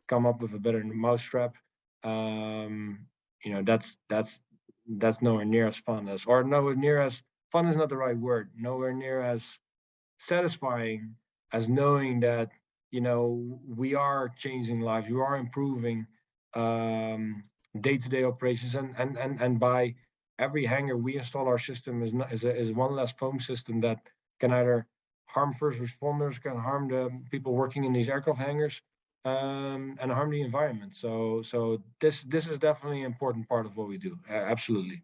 come up with a better mousetrap, that's nowhere near as fun as, or nowhere near as fun is not the right word, nowhere near as satisfying as knowing that we are changing lives, we are improving day-to-day operations, and by every hangar we install our system is one less foam system that can either harm first responders, can harm the people working in these aircraft hangars, and harm the environment. So this is definitely an important part of what we do. Absolutely.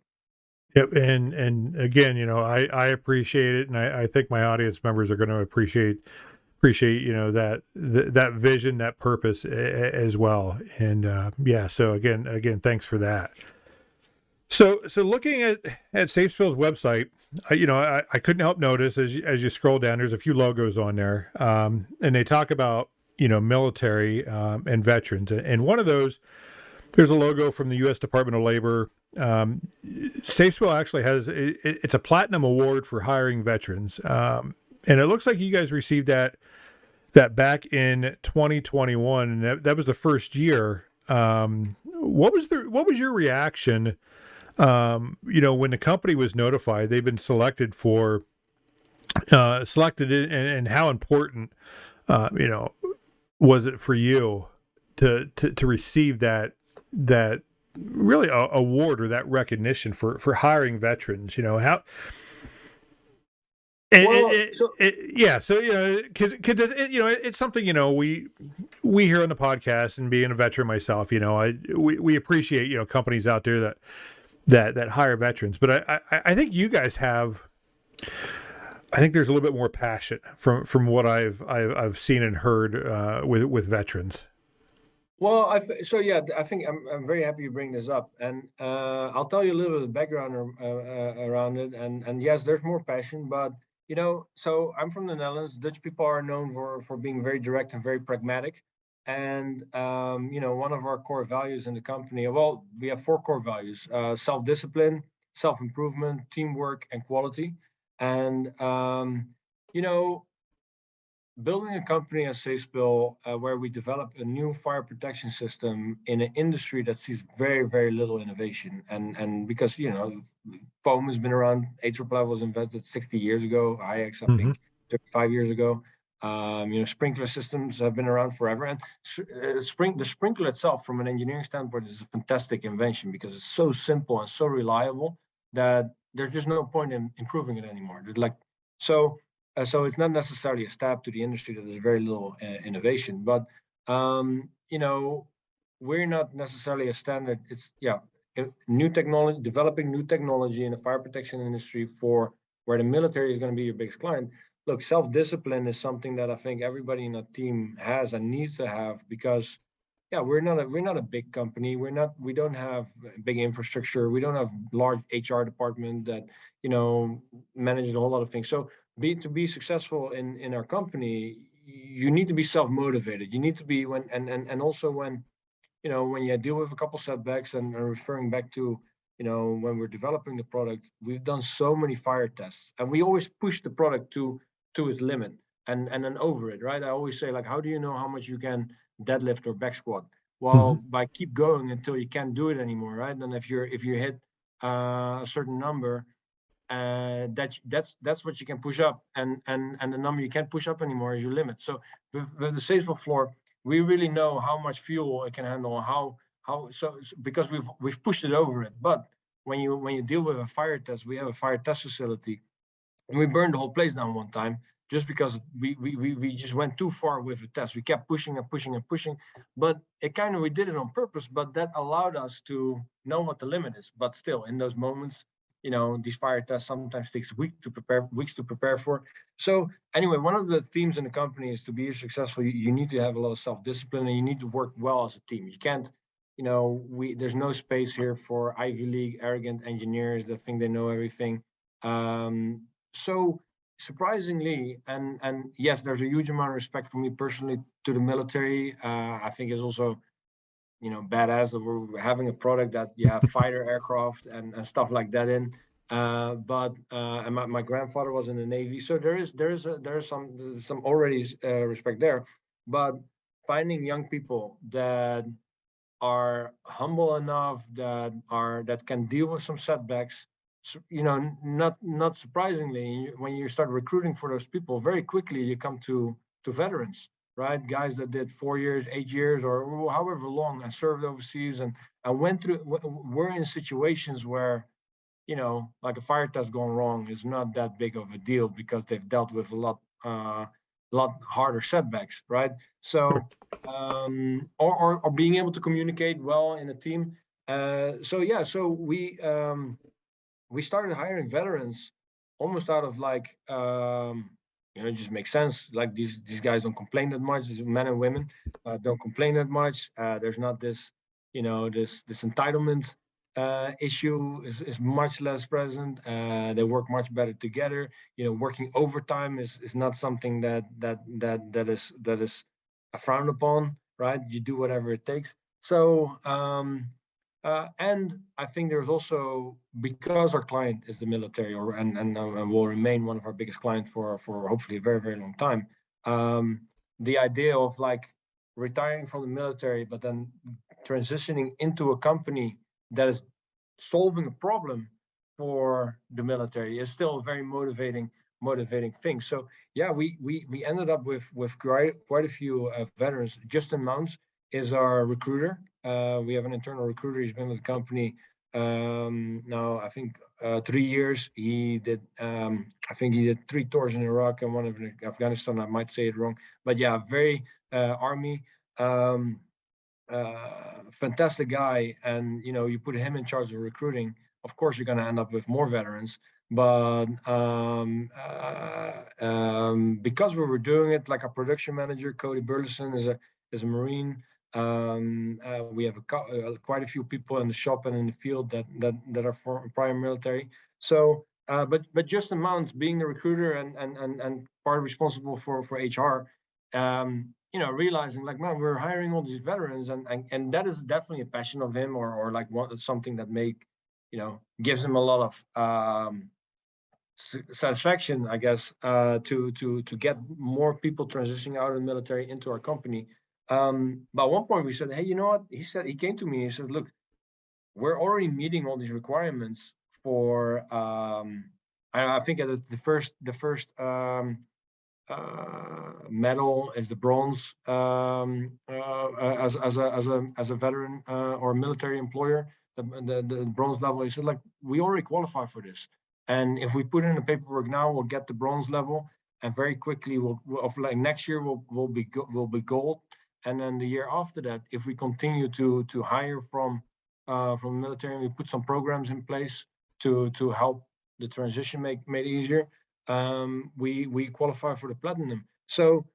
Yep, and again, I appreciate it, and I think my audience members are going to appreciate that vision, that purpose as well. And so again, thanks for that. So looking at Safespill's website, I couldn't help notice as you scroll down, there's a few logos on there, and they talk about military and veterans, and one of those, there's a logo from the U.S. Department of Labor. Safespill actually has it's a platinum award for hiring veterans, and it looks like you guys received that back in 2021, and that was the first year. What was your reaction? When the company was notified, they've been selected and how important, was it for you to receive that really award or that recognition for hiring veterans? How. Because it's something we hear on the podcast, and being a veteran myself, we appreciate companies out there that hire veterans, but I think you guys have. I think there's a little bit more passion from what I've seen and heard with veterans. Well, I think I'm very happy you bring this up, and I'll tell you a little bit of background around it. And yes, there's more passion, but so I'm from the Netherlands. Dutch people are known for being very direct and very pragmatic. And one of our core values in the company, well, we have four core values: self-discipline, self-improvement, teamwork, and quality. And you know, building a company as Safespill, where we develop a new fire protection system in an industry that sees very, very little innovation, and because foam has been around, AFFF was invented 60 years ago, IX I Mm-hmm. think 35 years ago. Sprinkler systems have been around forever, and the sprinkler itself, from an engineering standpoint, is a fantastic invention because it's so simple and so reliable that there's just no point in improving it anymore. So it's not necessarily a stab to the industry that there's very little innovation, but we're not necessarily a standard. It's new technology, developing new technology in the fire protection industry for where the military is going to be your biggest client. Look, self-discipline is something that I think everybody in a team has and needs to have, because we're not a big company. We don't have big infrastructure. We don't have large HR department that manages a whole lot of things. So to be successful in our company, you need to be self-motivated. You need to be and also when you deal with a couple setbacks, and referring back to when we're developing the product, we've done so many fire tests, and we always push the product to its limit and then over it, right? I always say, like, how do you know how much you can deadlift or back squat? Well, by keep going until you can't do it anymore, right? And if you hit a certain number, that's what you can push up, and the number you can't push up anymore is your limit. So with the Safespill floor, we really know how much fuel it can handle, because we've pushed it over it. But when you deal with a fire test, we have a fire test facility, and we burned the whole place down one time just because we just went too far with the test. We kept pushing and pushing and pushing, but we did it on purpose, but that allowed us to know what the limit is. But still, in those moments, these fire tests sometimes takes weeks to prepare for. So anyway, one of the themes in the company is, to be successful, you need to have a lot of self-discipline, and you need to work well as a team. You can't, there's no space here for Ivy League arrogant engineers that think they know everything. So surprisingly, and yes, there's a huge amount of respect for me personally to the military. I think it's also badass that we're having a product that you have fighter aircraft and stuff like that in. But my grandfather was in the Navy, so there is some already respect there. But finding young people that are humble enough, that can deal with some setbacks, not surprisingly, when you start recruiting for those people, very quickly you come to veterans, right? Guys that did 4 years, 8 years, or however long, and served overseas, and we're in situations where, like a fire test going wrong is not that big of a deal because they've dealt with a lot harder setbacks, right? So, or being able to communicate well in a team. So we started hiring veterans almost out of it just makes sense. Like these guys don't complain that much. These men and women don't complain that much. There's not this, this entitlement issue is much less present. They work much better together. Working overtime is not something that is frowned upon, right? You do whatever it takes. So and I think there's also, because our client is the military, and will remain one of our biggest clients for hopefully a very, very long time. The idea of retiring from the military, but then transitioning into a company that is solving a problem for the military is still a very motivating thing. So we ended up with quite a few veterans. Justin Mounts is our recruiter. We have an internal recruiter. He's been with the company now, I think 3 years. He did I think he did 3 tours in Iraq and 1 in Afghanistan. I might say it wrong, but very Army. Fantastic guy, and you put him in charge of recruiting, of course you're going to end up with more veterans. But because we were doing it, like our production manager Cody Burleson is a Marine, We have quite a few people in the shop and in the field that are prior military. So, but just amounts being the recruiter and part responsible for HR. Realizing like, man, we're hiring all these veterans, and that is definitely a passion of him, or like something that gives him a lot of satisfaction, I guess, to get more people transitioning out of the military into our company. But at one point we said, hey, you know what? He came to me and he said, look, we're already meeting all these requirements for I think at the first medal is the bronze as a veteran or military employer. The bronze level. He said, like, we already qualify for this, and if we put in the paperwork now, we'll get the bronze level, and very quickly like next year we'll be gold, and then the year after that, if we continue to hire from the military, and we put some programs in place to help the transition made easier, we qualify for the platinum. So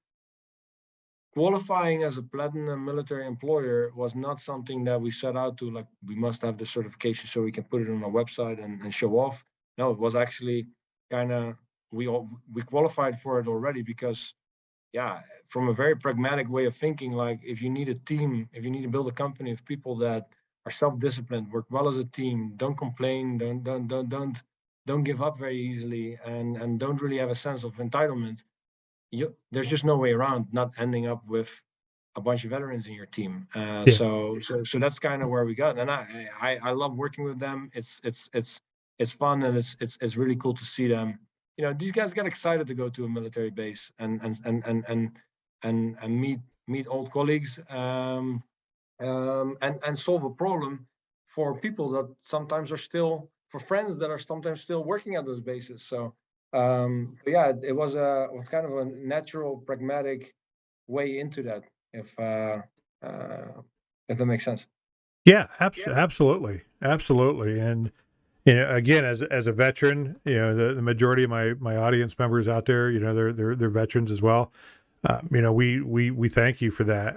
qualifying as a platinum military employer was not something that we set out to, like, we must have the certification so we can put it on our website and show off. No, it was actually kind of, we qualified for it already because, from a very pragmatic way of thinking, like, if you need a team, if you need to build a company of people that are self-disciplined, work well as a team, don't complain, don't give up very easily, and don't really have a sense of entitlement, there's just no way around not ending up with a bunch of veterans in your team. So that's kind of where we got, and I love working with them. It's fun, and it's really cool to see them. These guys get excited to go to a military base and meet old colleagues, and solve a problem for people that sometimes are still, for friends that are sometimes still working at those bases. So it was kind of a natural, pragmatic way into that, if that makes sense. Yeah, absolutely. And again, as a veteran, the majority of my audience members out there, they're veterans as well. We thank you for that.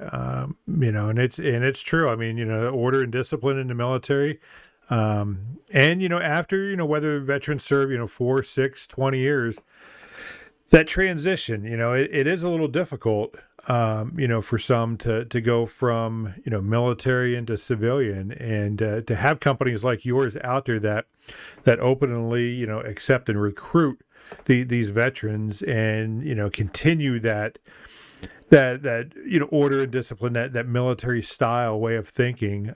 And it's true. I mean, order and discipline in the military. And after, whether veterans serve, 4, 6, 20 years, that transition, it is a little difficult, for some to go from, military into civilian, and to have companies like yours out there that openly, accept and recruit these veterans, and, continue that order and discipline, that military style way of thinking,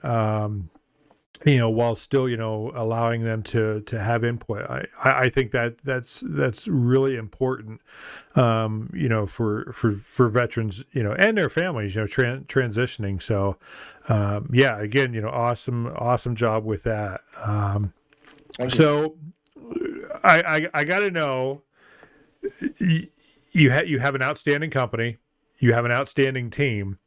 while still, allowing them to have input. I think that's really important, for veterans, and their families, transitioning. So, again, awesome job with that. So I got to know, you have an outstanding company, you have an outstanding team.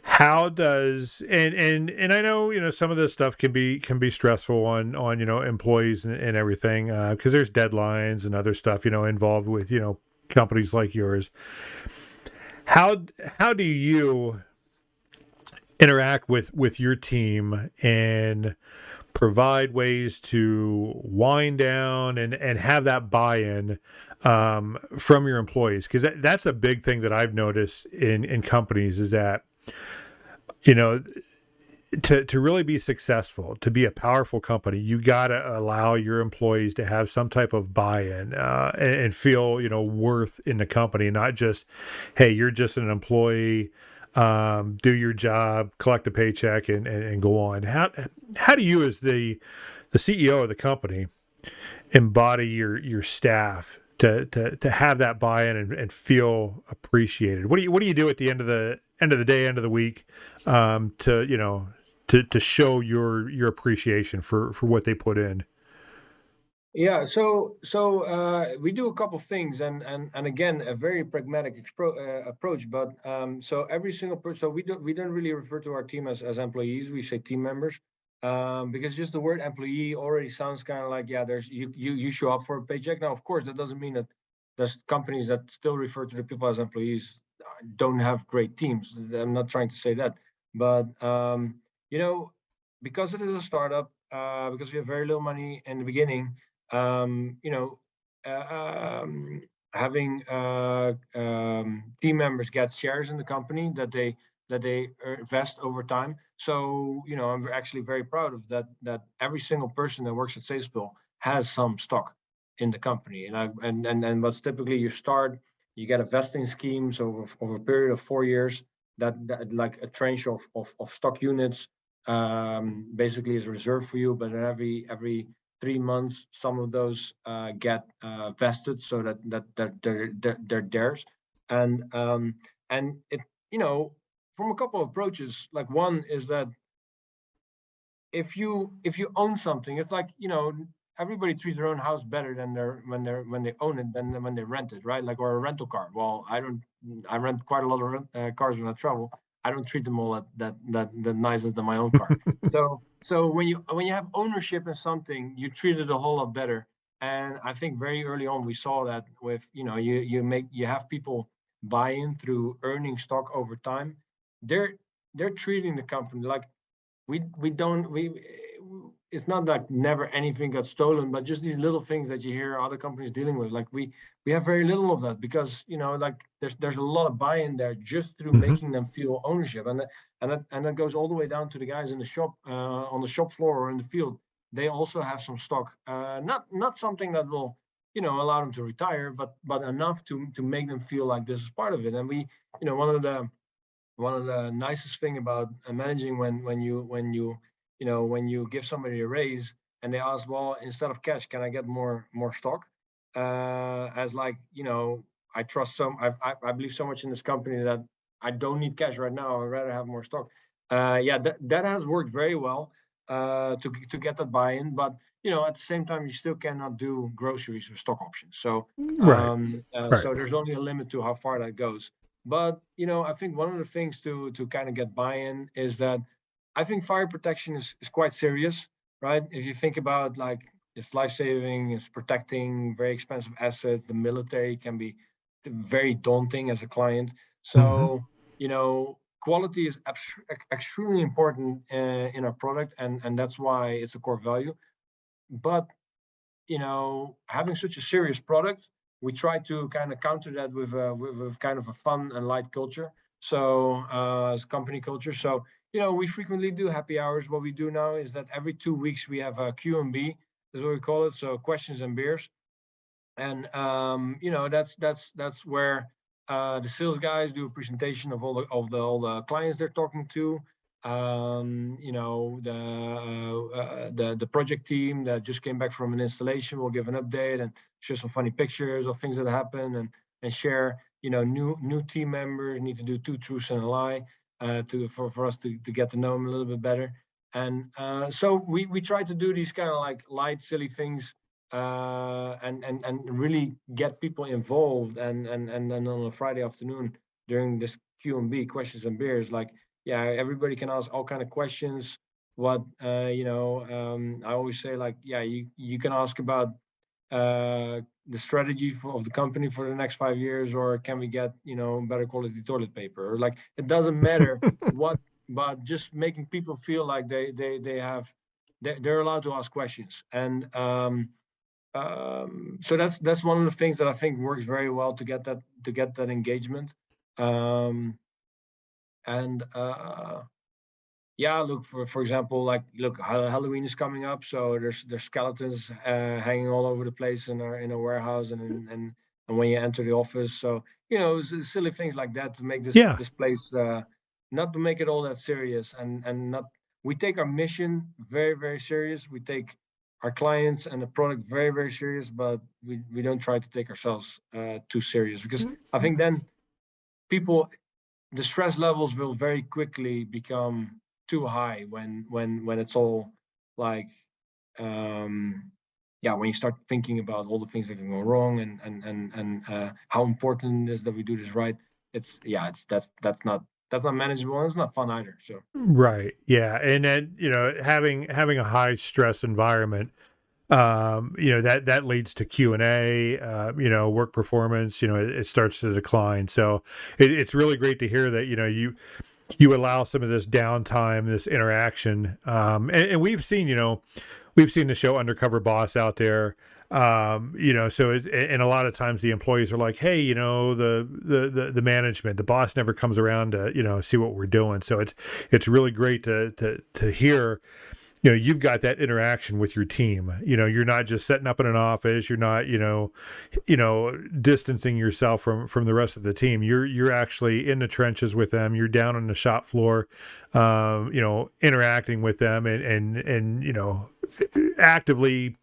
How does, and I know, some of this stuff can be stressful on employees and everything, because there's deadlines and other stuff, involved with, companies like yours. How do you interact with your team and provide ways to wind down and have that buy-in from your employees? Because that's a big thing that I've noticed in companies, is that, to really be successful, to be a powerful company, you got to allow your employees to have some type of buy-in, and feel, worth in the company, not just, hey, you're just an employee, do your job, collect a paycheck, and go on. How do you, as the CEO of the company, embody your staff to have that buy-in and feel appreciated? What do you do at the end of the day, end of the week, to show your appreciation for what they put in? Yeah, so we do a couple of things, and again, a very pragmatic approach. But so every single person, so we don't really refer to our team as employees. We say team members, because just the word employee already sounds kind of like, there's you show up for a paycheck. Now, of course, that doesn't mean that there's companies that still refer to the people as employees. don't have great teams. I'm not trying to say that, but because it is a startup, because we have very little money in the beginning, uh, um, having team members get shares in the company that they invest over time. So I'm actually very proud of that. That every single person that works at Safespill has some stock in the company, and what's typically you get a vesting schemes over a period of 4 years that like a tranche of stock units basically is reserved for you, but every 3 months some of those get vested so that they're theirs. And it from a couple of approaches, like one is that if you own something, it's like everybody treats their own house better than when they own it than when they rent it, right? Like, or a rental car. Well, I rent quite a lot of cars when I travel. I don't treat them all that nicer than my own car. So when you have ownership in something, you treat it a whole lot better. And I think very early on we saw that with you have people buy in through earning stock over time. They're treating the company like we don't we it's not that never anything got stolen, but just these little things that you hear other companies dealing with. Like we have very little of that because like there's a lot of buy-in there just through making them feel ownership, and that goes all the way down to the guys in the shop, on the shop floor or in the field. They also have some stock, not something that will allow them to retire, but enough to make them feel like this is part of it. And we one of the nicest thing about managing when you give somebody a raise and they ask, well, instead of cash, can I get more stock? As like, I trust I believe so much in this company that I don't need cash right now. I'd rather have more stock. That has worked very well to get that buy-in, but at the same time, you still cannot do groceries with stock options. So Right. so there's only a limit to how far that goes. But I think one of the things to kind of get buy-in is that I think fire protection is quite serious, right? If you think about like it's life-saving, it's protecting very expensive assets. The military can be very daunting as a client. So quality is extremely important in our product, and that's why it's a core value. But having such a serious product, we try to kind of counter that with kind of a fun and light culture. So as company culture. So we frequently do happy hours. What we do now is that every 2 weeks we have a Q&B, is what we call it. So questions and beers. And that's where the sales guys do a presentation of all the clients they're talking to. The project team that just came back from an installation will give an update and show some funny pictures of things that happen, and share new team members need to do 2 truths and a lie for us to get to know them a little bit better. And so we try to do these kind of like light silly things and really get people involved, and then on a Friday afternoon during this Q&B, questions and beers, like everybody can ask all kind of questions. What I always say, like you can ask about the strategy of the company for the next 5 years, or can we get better quality toilet paper, or like it doesn't matter what, but just making people feel like they're allowed to ask questions. And so that's one of the things that I think works very well to get that engagement. Look, for example, like look, Halloween is coming up, so there's skeletons hanging all over the place in a warehouse and when you enter the office. So silly things like that to make this place not to make it all that serious, and not. We take our mission very, very serious. We take our clients and the product very, very serious, but we don't try to take ourselves too serious, because I think then the stress levels will very quickly become too high when it's all like when you start thinking about all the things that can go wrong and how important it is that we do this right. That's not manageable, and it's not fun either. So right, yeah. And then having a high stress environment, that leads to Q&A, work performance, it starts to decline. So it's really great to hear that, you allow some of this downtime, this interaction. And we've seen the show Undercover Boss out there. And a lot of times the employees are like, hey, the management, the boss never comes around to, see what we're doing. So it's really great to hear, you've got that interaction with your team. You're not just setting up in an office. You're not, distancing yourself from the rest of the team. You're actually in the trenches with them. You're down on the shop floor, interacting with them and actively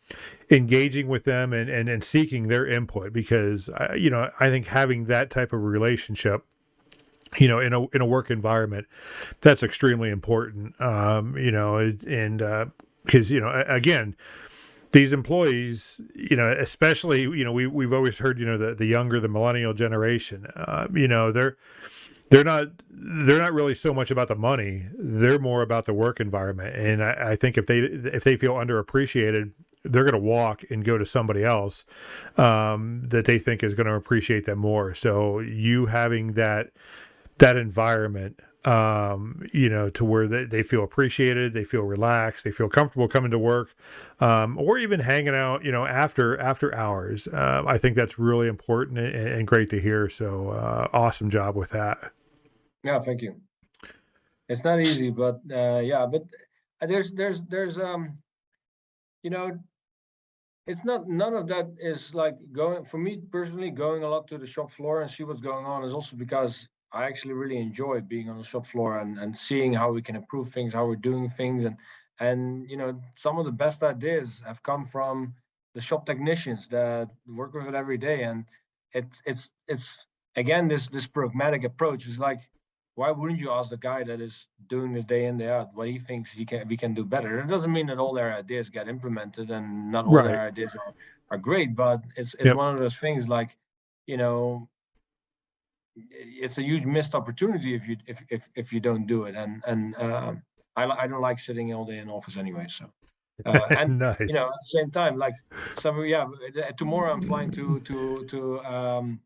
engaging with them and seeking their input, because, I think having that type of relationship, in a work environment, that's extremely important. Because, again, these employees, especially, we've always heard, the younger, the millennial generation, they're not really so much about the money. They're more about the work environment. And I think if they feel underappreciated, they're going to walk and go to somebody else that they think is going to appreciate them more. So you having that environment, to where they feel appreciated, they feel relaxed, they feel comfortable coming to work, or even hanging out, after hours. I think that's really important and great to hear. So awesome job with that. Yeah, thank you. It's not easy, but there's it's not, none of that is like going, for me personally, going a lot to the shop floor and see what's going on is also because I actually really enjoy being on the shop floor and seeing how we can improve things, how we're doing things. And some of the best ideas have come from the shop technicians that work with it every day. And it's again, this pragmatic approach is like, why wouldn't you ask the guy that is doing this day in, day out what he thinks we can do better? It doesn't mean that all their ideas get implemented and not all their ideas are great, but it's one of those things like, it's a huge missed opportunity if you don't do it. And I don't like sitting all day in office anyway. So and Nice. at the same time, like tomorrow I'm flying to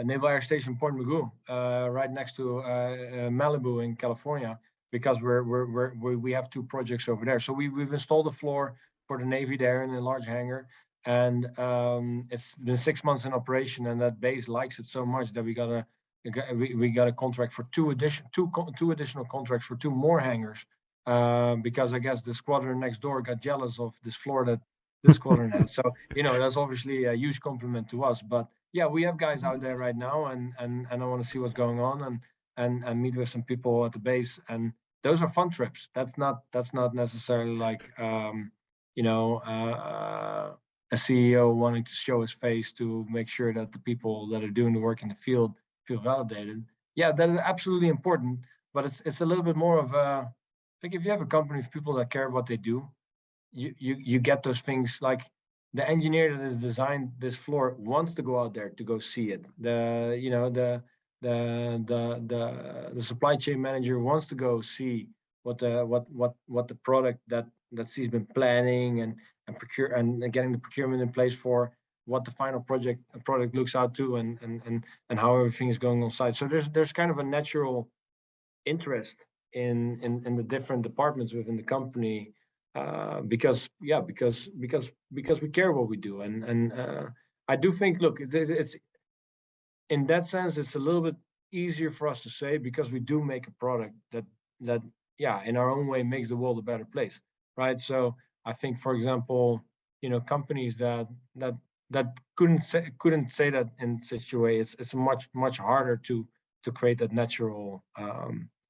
Naval Air Station Port Mugu, right next to Malibu in California, because we have two projects over there. So we've installed a floor for the Navy there in a large hangar, and it's been 6 months in operation, and that base likes it so much that we got a contract for two additional contracts for two more hangars, because I guess the squadron next door got jealous of this floor that this squadron has. So that's obviously a huge compliment to us, but. Yeah, we have guys out there right now, and I want to see what's going on and meet with some people at the base, and those are fun trips. That's not necessarily like a CEO wanting to show his face to make sure that the people that are doing the work in the field feel validated. Yeah, that is absolutely important, but it's a little bit more of a. I think if you have a company of people that care what they do, you get those things like. The engineer that has designed this floor wants to go out there to go see it. The supply chain manager wants to go see what the product that he's been planning and procure and getting the procurement in place for, what the final product looks out to, and how everything is going on site. So there's kind of a natural interest in the different departments within the company. Because we care what we do, and I do think, look, it's in that sense it's a little bit easier for us to say, because we do make a product that in our own way makes the world a better place, right? So I think, for example, companies that couldn't say that in such a way, it's much harder to create that natural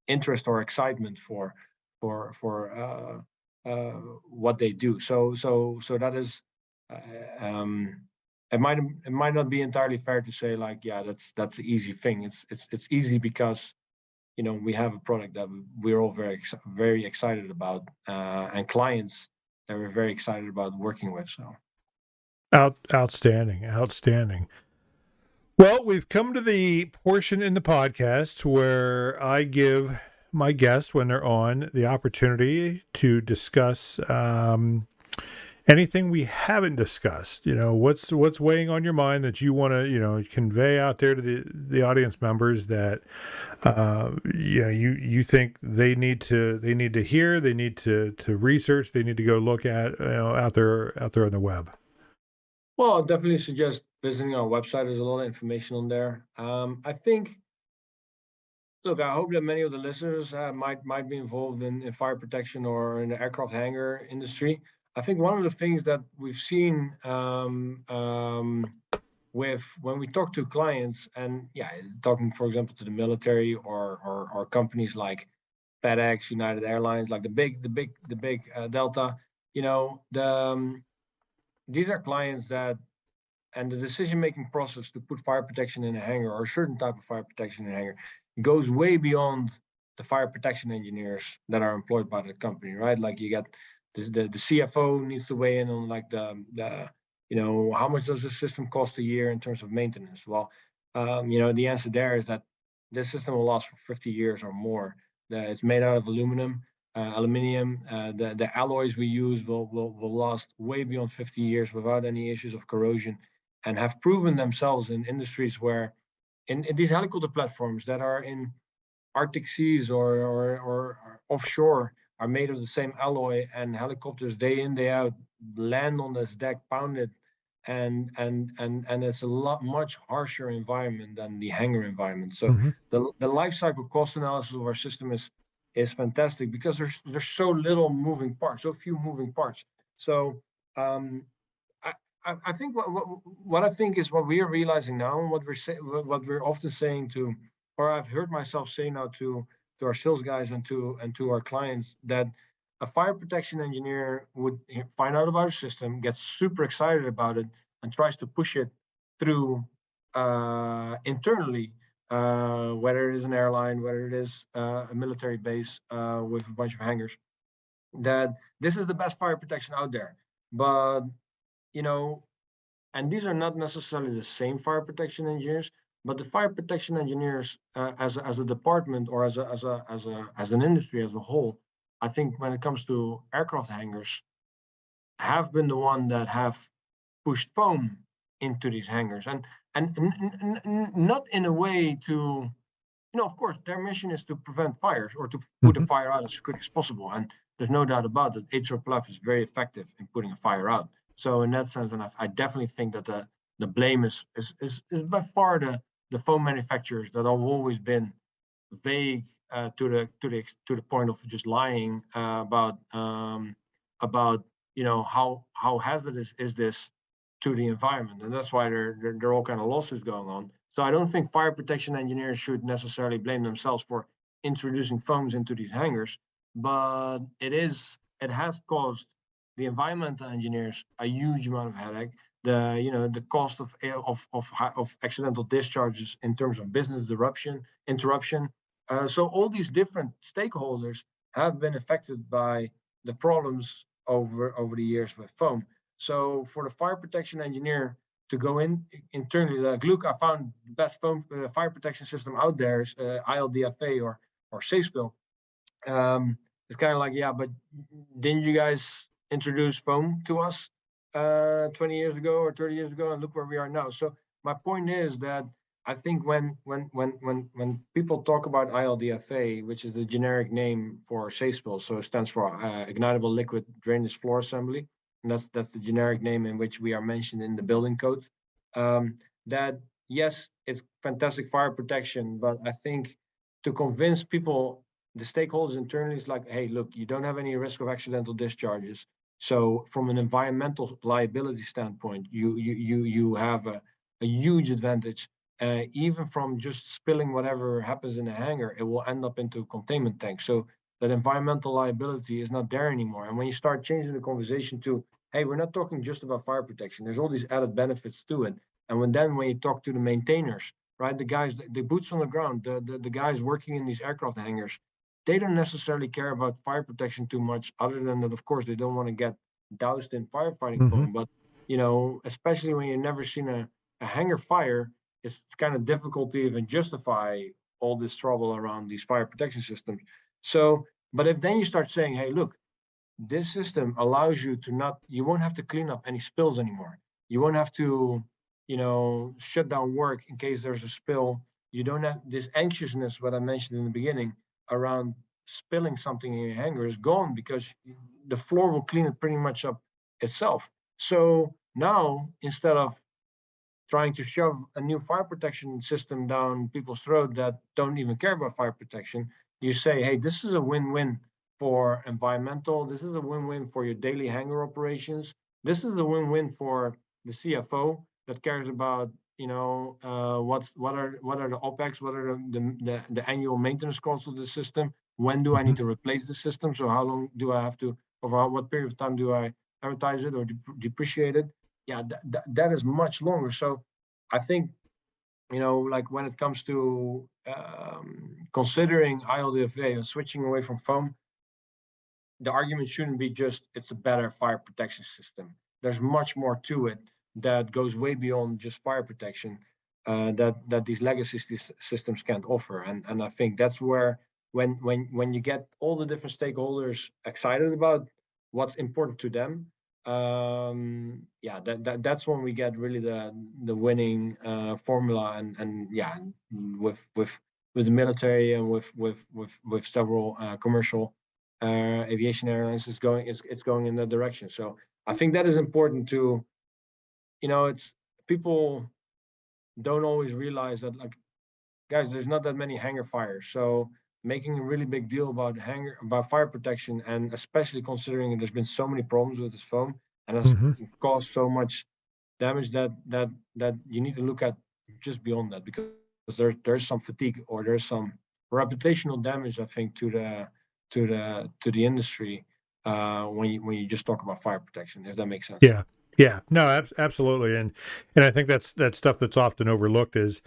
interest or excitement for what they do. So that is, it might not be entirely fair to say like, yeah, that's an easy thing. It's easy because we have a product that we're all very excited about, and clients that we're very excited about working with. So outstanding. Well, we've come to the portion in the podcast where I give my guests, when they're on, the opportunity to discuss anything we haven't discussed? What's weighing on your mind that you want to, convey out there to the audience members that, you think they need to hear, they need to research, they need to go look at, out there on the web? Well, I'll definitely suggest visiting our website. There's a lot of information on there. I think, look, I hope that many of the listeners might be involved in fire protection or in the aircraft hangar industry. I think one of the things that we've seen with when we talk to clients, and talking, for example, to the military or companies like FedEx, United Airlines, like the big Delta, these are clients that, and the decision-making process to put fire protection in a hangar or a certain type of fire protection in a hangar goes way beyond the fire protection engineers that are employed by the company, right? Like you got the CFO needs to weigh in on like the how much does this system cost a year in terms of maintenance? Well, the answer there is that this system will last for 50 years or more. It's made out of aluminium. The alloys we use will last way beyond 50 years without any issues of corrosion, and have proven themselves in industries where in these helicopter platforms that are in Arctic seas or offshore are made of the same alloy, and helicopters day in day out land on this deck, pound it, and it's a much harsher environment than the hangar environment. So the life cycle cost analysis of our system is fantastic because there's so little moving parts, so few moving parts. So I think what I think is what we are realizing now, and what we're often saying to, or I've heard myself say now to our sales guys and to our clients, that a fire protection engineer would find out about a system, gets super excited about it, and tries to push it through internally, whether it is an airline, whether it is a military base with a bunch of hangars, that this is the best fire protection out there. But and these are not necessarily the same fire protection engineers, but the fire protection engineers as a department or as an industry as a whole, I think when it comes to aircraft hangars, have been the one that have pushed foam into these hangars, and not in a way to, of course, their mission is to prevent fires or to put a fire out as quick as possible, and there's no doubt about it. HRPLF is very effective in putting a fire out. So in that sense, and I definitely think that the blame is by far the foam manufacturers that have always been vague to the point of just lying about how hazardous is this to the environment, and that's why there are all kind of lawsuits going on. So I don't think fire protection engineers should necessarily blame themselves for introducing foams into these hangars, but it has caused the environmental engineers a huge amount of headache. The cost of accidental discharges in terms of business interruption. So all these different stakeholders have been affected by the problems over the years with foam. So for the fire protection engineer to go internally, like, look, I found the best foam fire protection system out there is ILDFA or Safespill. It's kind of like, yeah, but didn't you guys introduce foam to us 20 years ago or 30 years ago, and look where we are now? So my point is that I think when people talk about ILDFA, which is the generic name for Safespill, so it stands for Ignitable Liquid Drainage Floor Assembly, and that's the generic name in which we are mentioned in the building codes. That yes, it's fantastic fire protection, but I think to convince people, the stakeholders internally, is like, hey, look, you don't have any risk of accidental discharges. So from an environmental liability standpoint, you have a huge advantage. Even from just spilling whatever happens in a hangar, it will end up into a containment tank. So that environmental liability is not there anymore. And when you start changing the conversation to, hey, we're not talking just about fire protection, there's all these added benefits to it. And when you talk to the maintainers, right, the guys, the boots on the ground, the guys working in these aircraft hangars, they don't necessarily care about fire protection too much, other than that, of course, they don't want to get doused in firefighting foam. But, especially when you've never seen a hangar fire, it's kind of difficult to even justify all this trouble around these fire protection systems. So, but if then you start saying, hey, look, this system allows you to you won't have to clean up any spills anymore. You won't have to, shut down work in case there's a spill. You don't have this anxiousness, what I mentioned in the beginning, around spilling something in your hanger is gone because the floor will clean it pretty much up itself. So now, instead of trying to shove a new fire protection system down people's throat that don't even care about fire protection, you say, hey, this is a win-win for environmental. This is a win-win for your daily hangar operations. This is a win-win for the CFO that cares about, what are the OPEX, what are the annual maintenance costs of the system? When do I need to replace the system? So how long do I have to, over what period of time do I amortize it or depreciate it? Yeah, that is much longer. So I think, like when it comes to considering ILDFA and switching away from foam, the argument shouldn't be just it's a better fire protection system. There's much more to it that goes way beyond just fire protection that these legacy systems can't offer. And I think that's where when you get all the different stakeholders excited about what's important to them, that's when we get really the winning formula. And with the military and with several commercial aviation airlines, it's going in that direction. So I think that is important to, it's people don't always realize that, like, guys, there's not that many hangar fires. So making a really big deal about fire protection, and especially considering there's been so many problems with this foam and has caused so much damage that you need to look at just beyond that, because there's some fatigue or there's some reputational damage, I think, to the industry when you just talk about fire protection, if that makes sense. Yeah, no, absolutely, and I think that's stuff that's often overlooked is,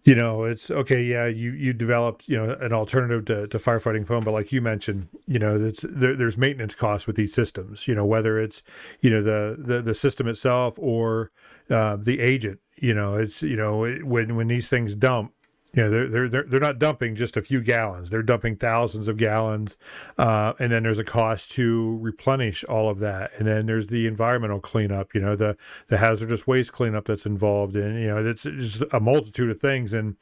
it's okay. Yeah, you developed, an alternative to firefighting foam, but like you mentioned, there's maintenance costs with these systems. Whether it's, the system itself or the agent. It's when these things dump. They're not dumping just a few gallons. They're dumping thousands of gallons, and then there's a cost to replenish all of that. And then there's the environmental cleanup. The hazardous waste cleanup that's involved in. It's just a multitude of things. And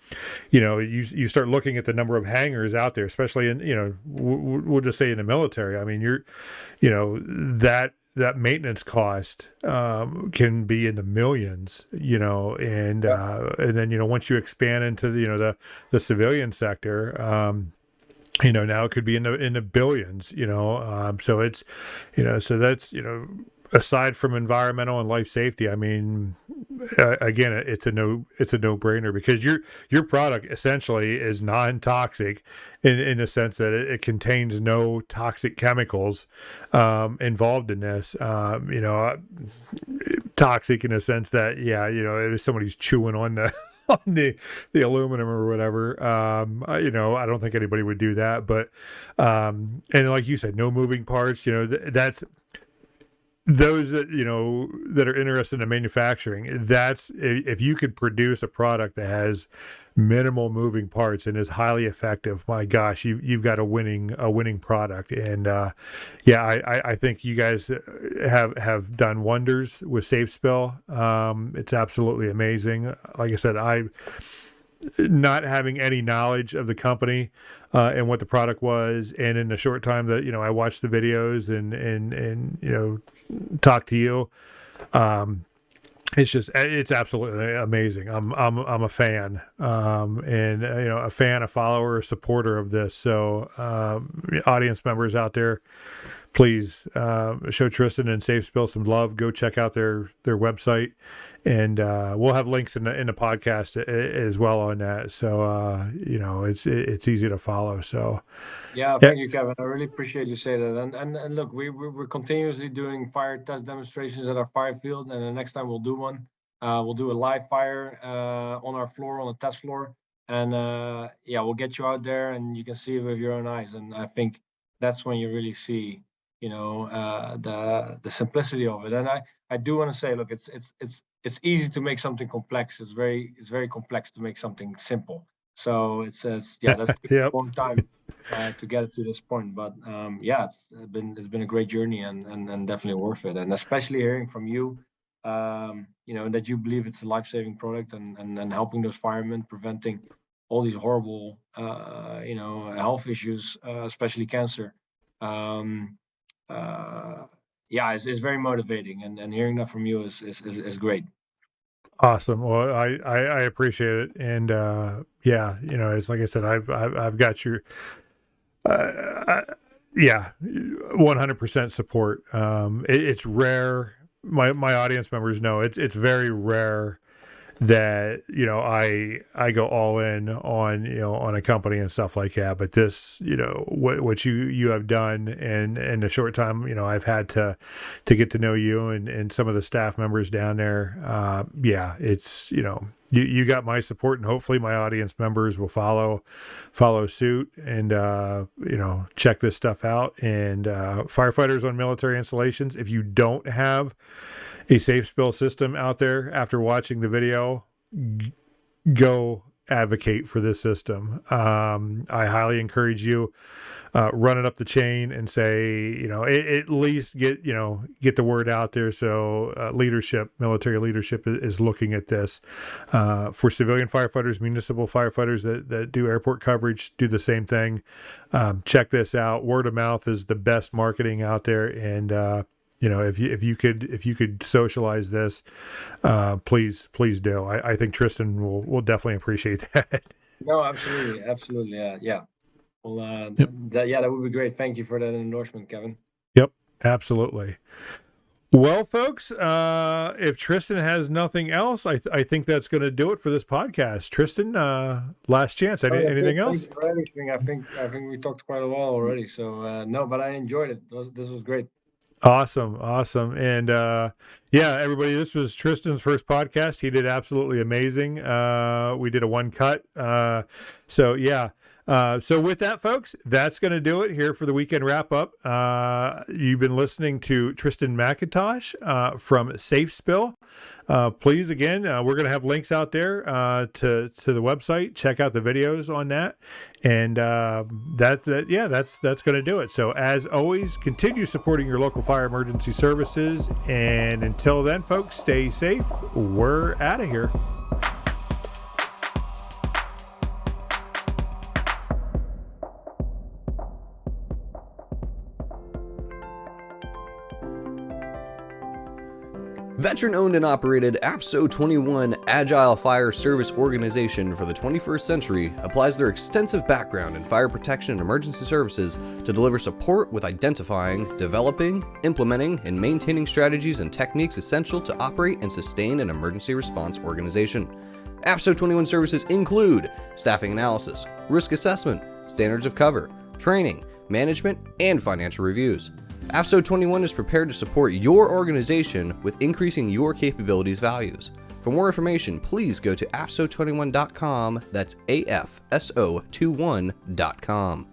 you start looking at the number of hangars out there, especially in we'll just say in the military. I mean, that maintenance cost can be in the millions, and then once you expand into the civilian sector, now it could be in the billions, so it's so that's aside from environmental and life safety, I mean, again, it's a no-brainer, because your product essentially is non-toxic in the sense that it contains no toxic chemicals involved in this. Toxic in a sense that, if somebody's chewing on the on the aluminum or whatever, I don't think anybody would do that. But and like you said, no moving parts. That's those that that are interested in manufacturing. That's if you could produce a product that has minimal moving parts and is highly effective, my gosh, you've got a winning product. And I think you guys have done wonders with Safespill. It's absolutely amazing. Like I said, not having any knowledge of the company and what the product was, and in the short time that I watched the videos and talk to you, it's absolutely amazing. I'm a fan, and a fan, a follower, a supporter of this. So audience members out there, please show Tristan and Safespill some love. Go check out their website, and we'll have links in the podcast as well on that. So it's easy to follow. So thank you, Kevin. I really appreciate you saying that. And look, we're continuously doing fire test demonstrations at our fire field, and the next time we'll do one, we'll do a live fire on our floor, on the test floor, and we'll get you out there and you can see it with your own eyes. And I think that's when you really see the simplicity of it. And I do want to say, look, it's easy to make something complex. It's very complex to make something simple. So it says, that's a long time. to get it to this point. But yeah, it's been a great journey and definitely worth it. And especially hearing from you, that you believe it's a life-saving product and helping those firemen, preventing all these horrible, health issues, especially cancer. It's very motivating, and hearing that from you is great. Awesome. Well, I appreciate it. And, it's like I said, I've got your, 100% support. It's rare. My audience members know it's very rare that I go all in on a company and stuff like that. But this, what you have done, and in the short time I've had to get to know you and some of the staff members down there, it's you got my support, and hopefully my audience members will follow suit and check this stuff out. And firefighters on military installations, if you don't have a Safespill system out there after watching the video, go advocate for this system. I highly encourage you, run it up the chain and say, at least get the word out there. So military leadership is looking at this. For civilian firefighters, municipal firefighters that do airport coverage, do the same thing. Check this out. Word of mouth is the best marketing out there. And, if you could socialize this, please do. I think Tristan will definitely appreciate that. No, absolutely, yeah. Well, Yep. That would be great. Thank you for that endorsement, Kevin. Yep, absolutely. Well, folks, if Tristan has nothing else, I think that's going to do it for this podcast. Tristan, last chance. Anything else? Thank you for everything. I think we talked quite a while already. So no, but I enjoyed it. This was great. Awesome. And everybody, this was Tristan's first podcast. He did absolutely amazing. We did a one cut. So with that, folks, that's going to do it here for the weekend wrap up. You've been listening to Tristan Mackintosh from Safespill. Please, again, we're going to have links out there to the website. Check out the videos on that. And that's going to do it. So as always, continue supporting your local fire emergency services. And until then, folks, stay safe. We're out of here. Veteran-owned and operated AFFF 21 Agile Fire Service Organization for the 21st century applies their extensive background in fire protection and emergency services to deliver support with identifying, developing, implementing, and maintaining strategies and techniques essential to operate and sustain an emergency response organization. AFFF 21 services include staffing analysis, risk assessment, standards of cover, training, management, and financial reviews. AFFF 21 is prepared to support your organization with increasing your capabilities values. For more information, please go to AFFF21.com. That's AFFF21.com.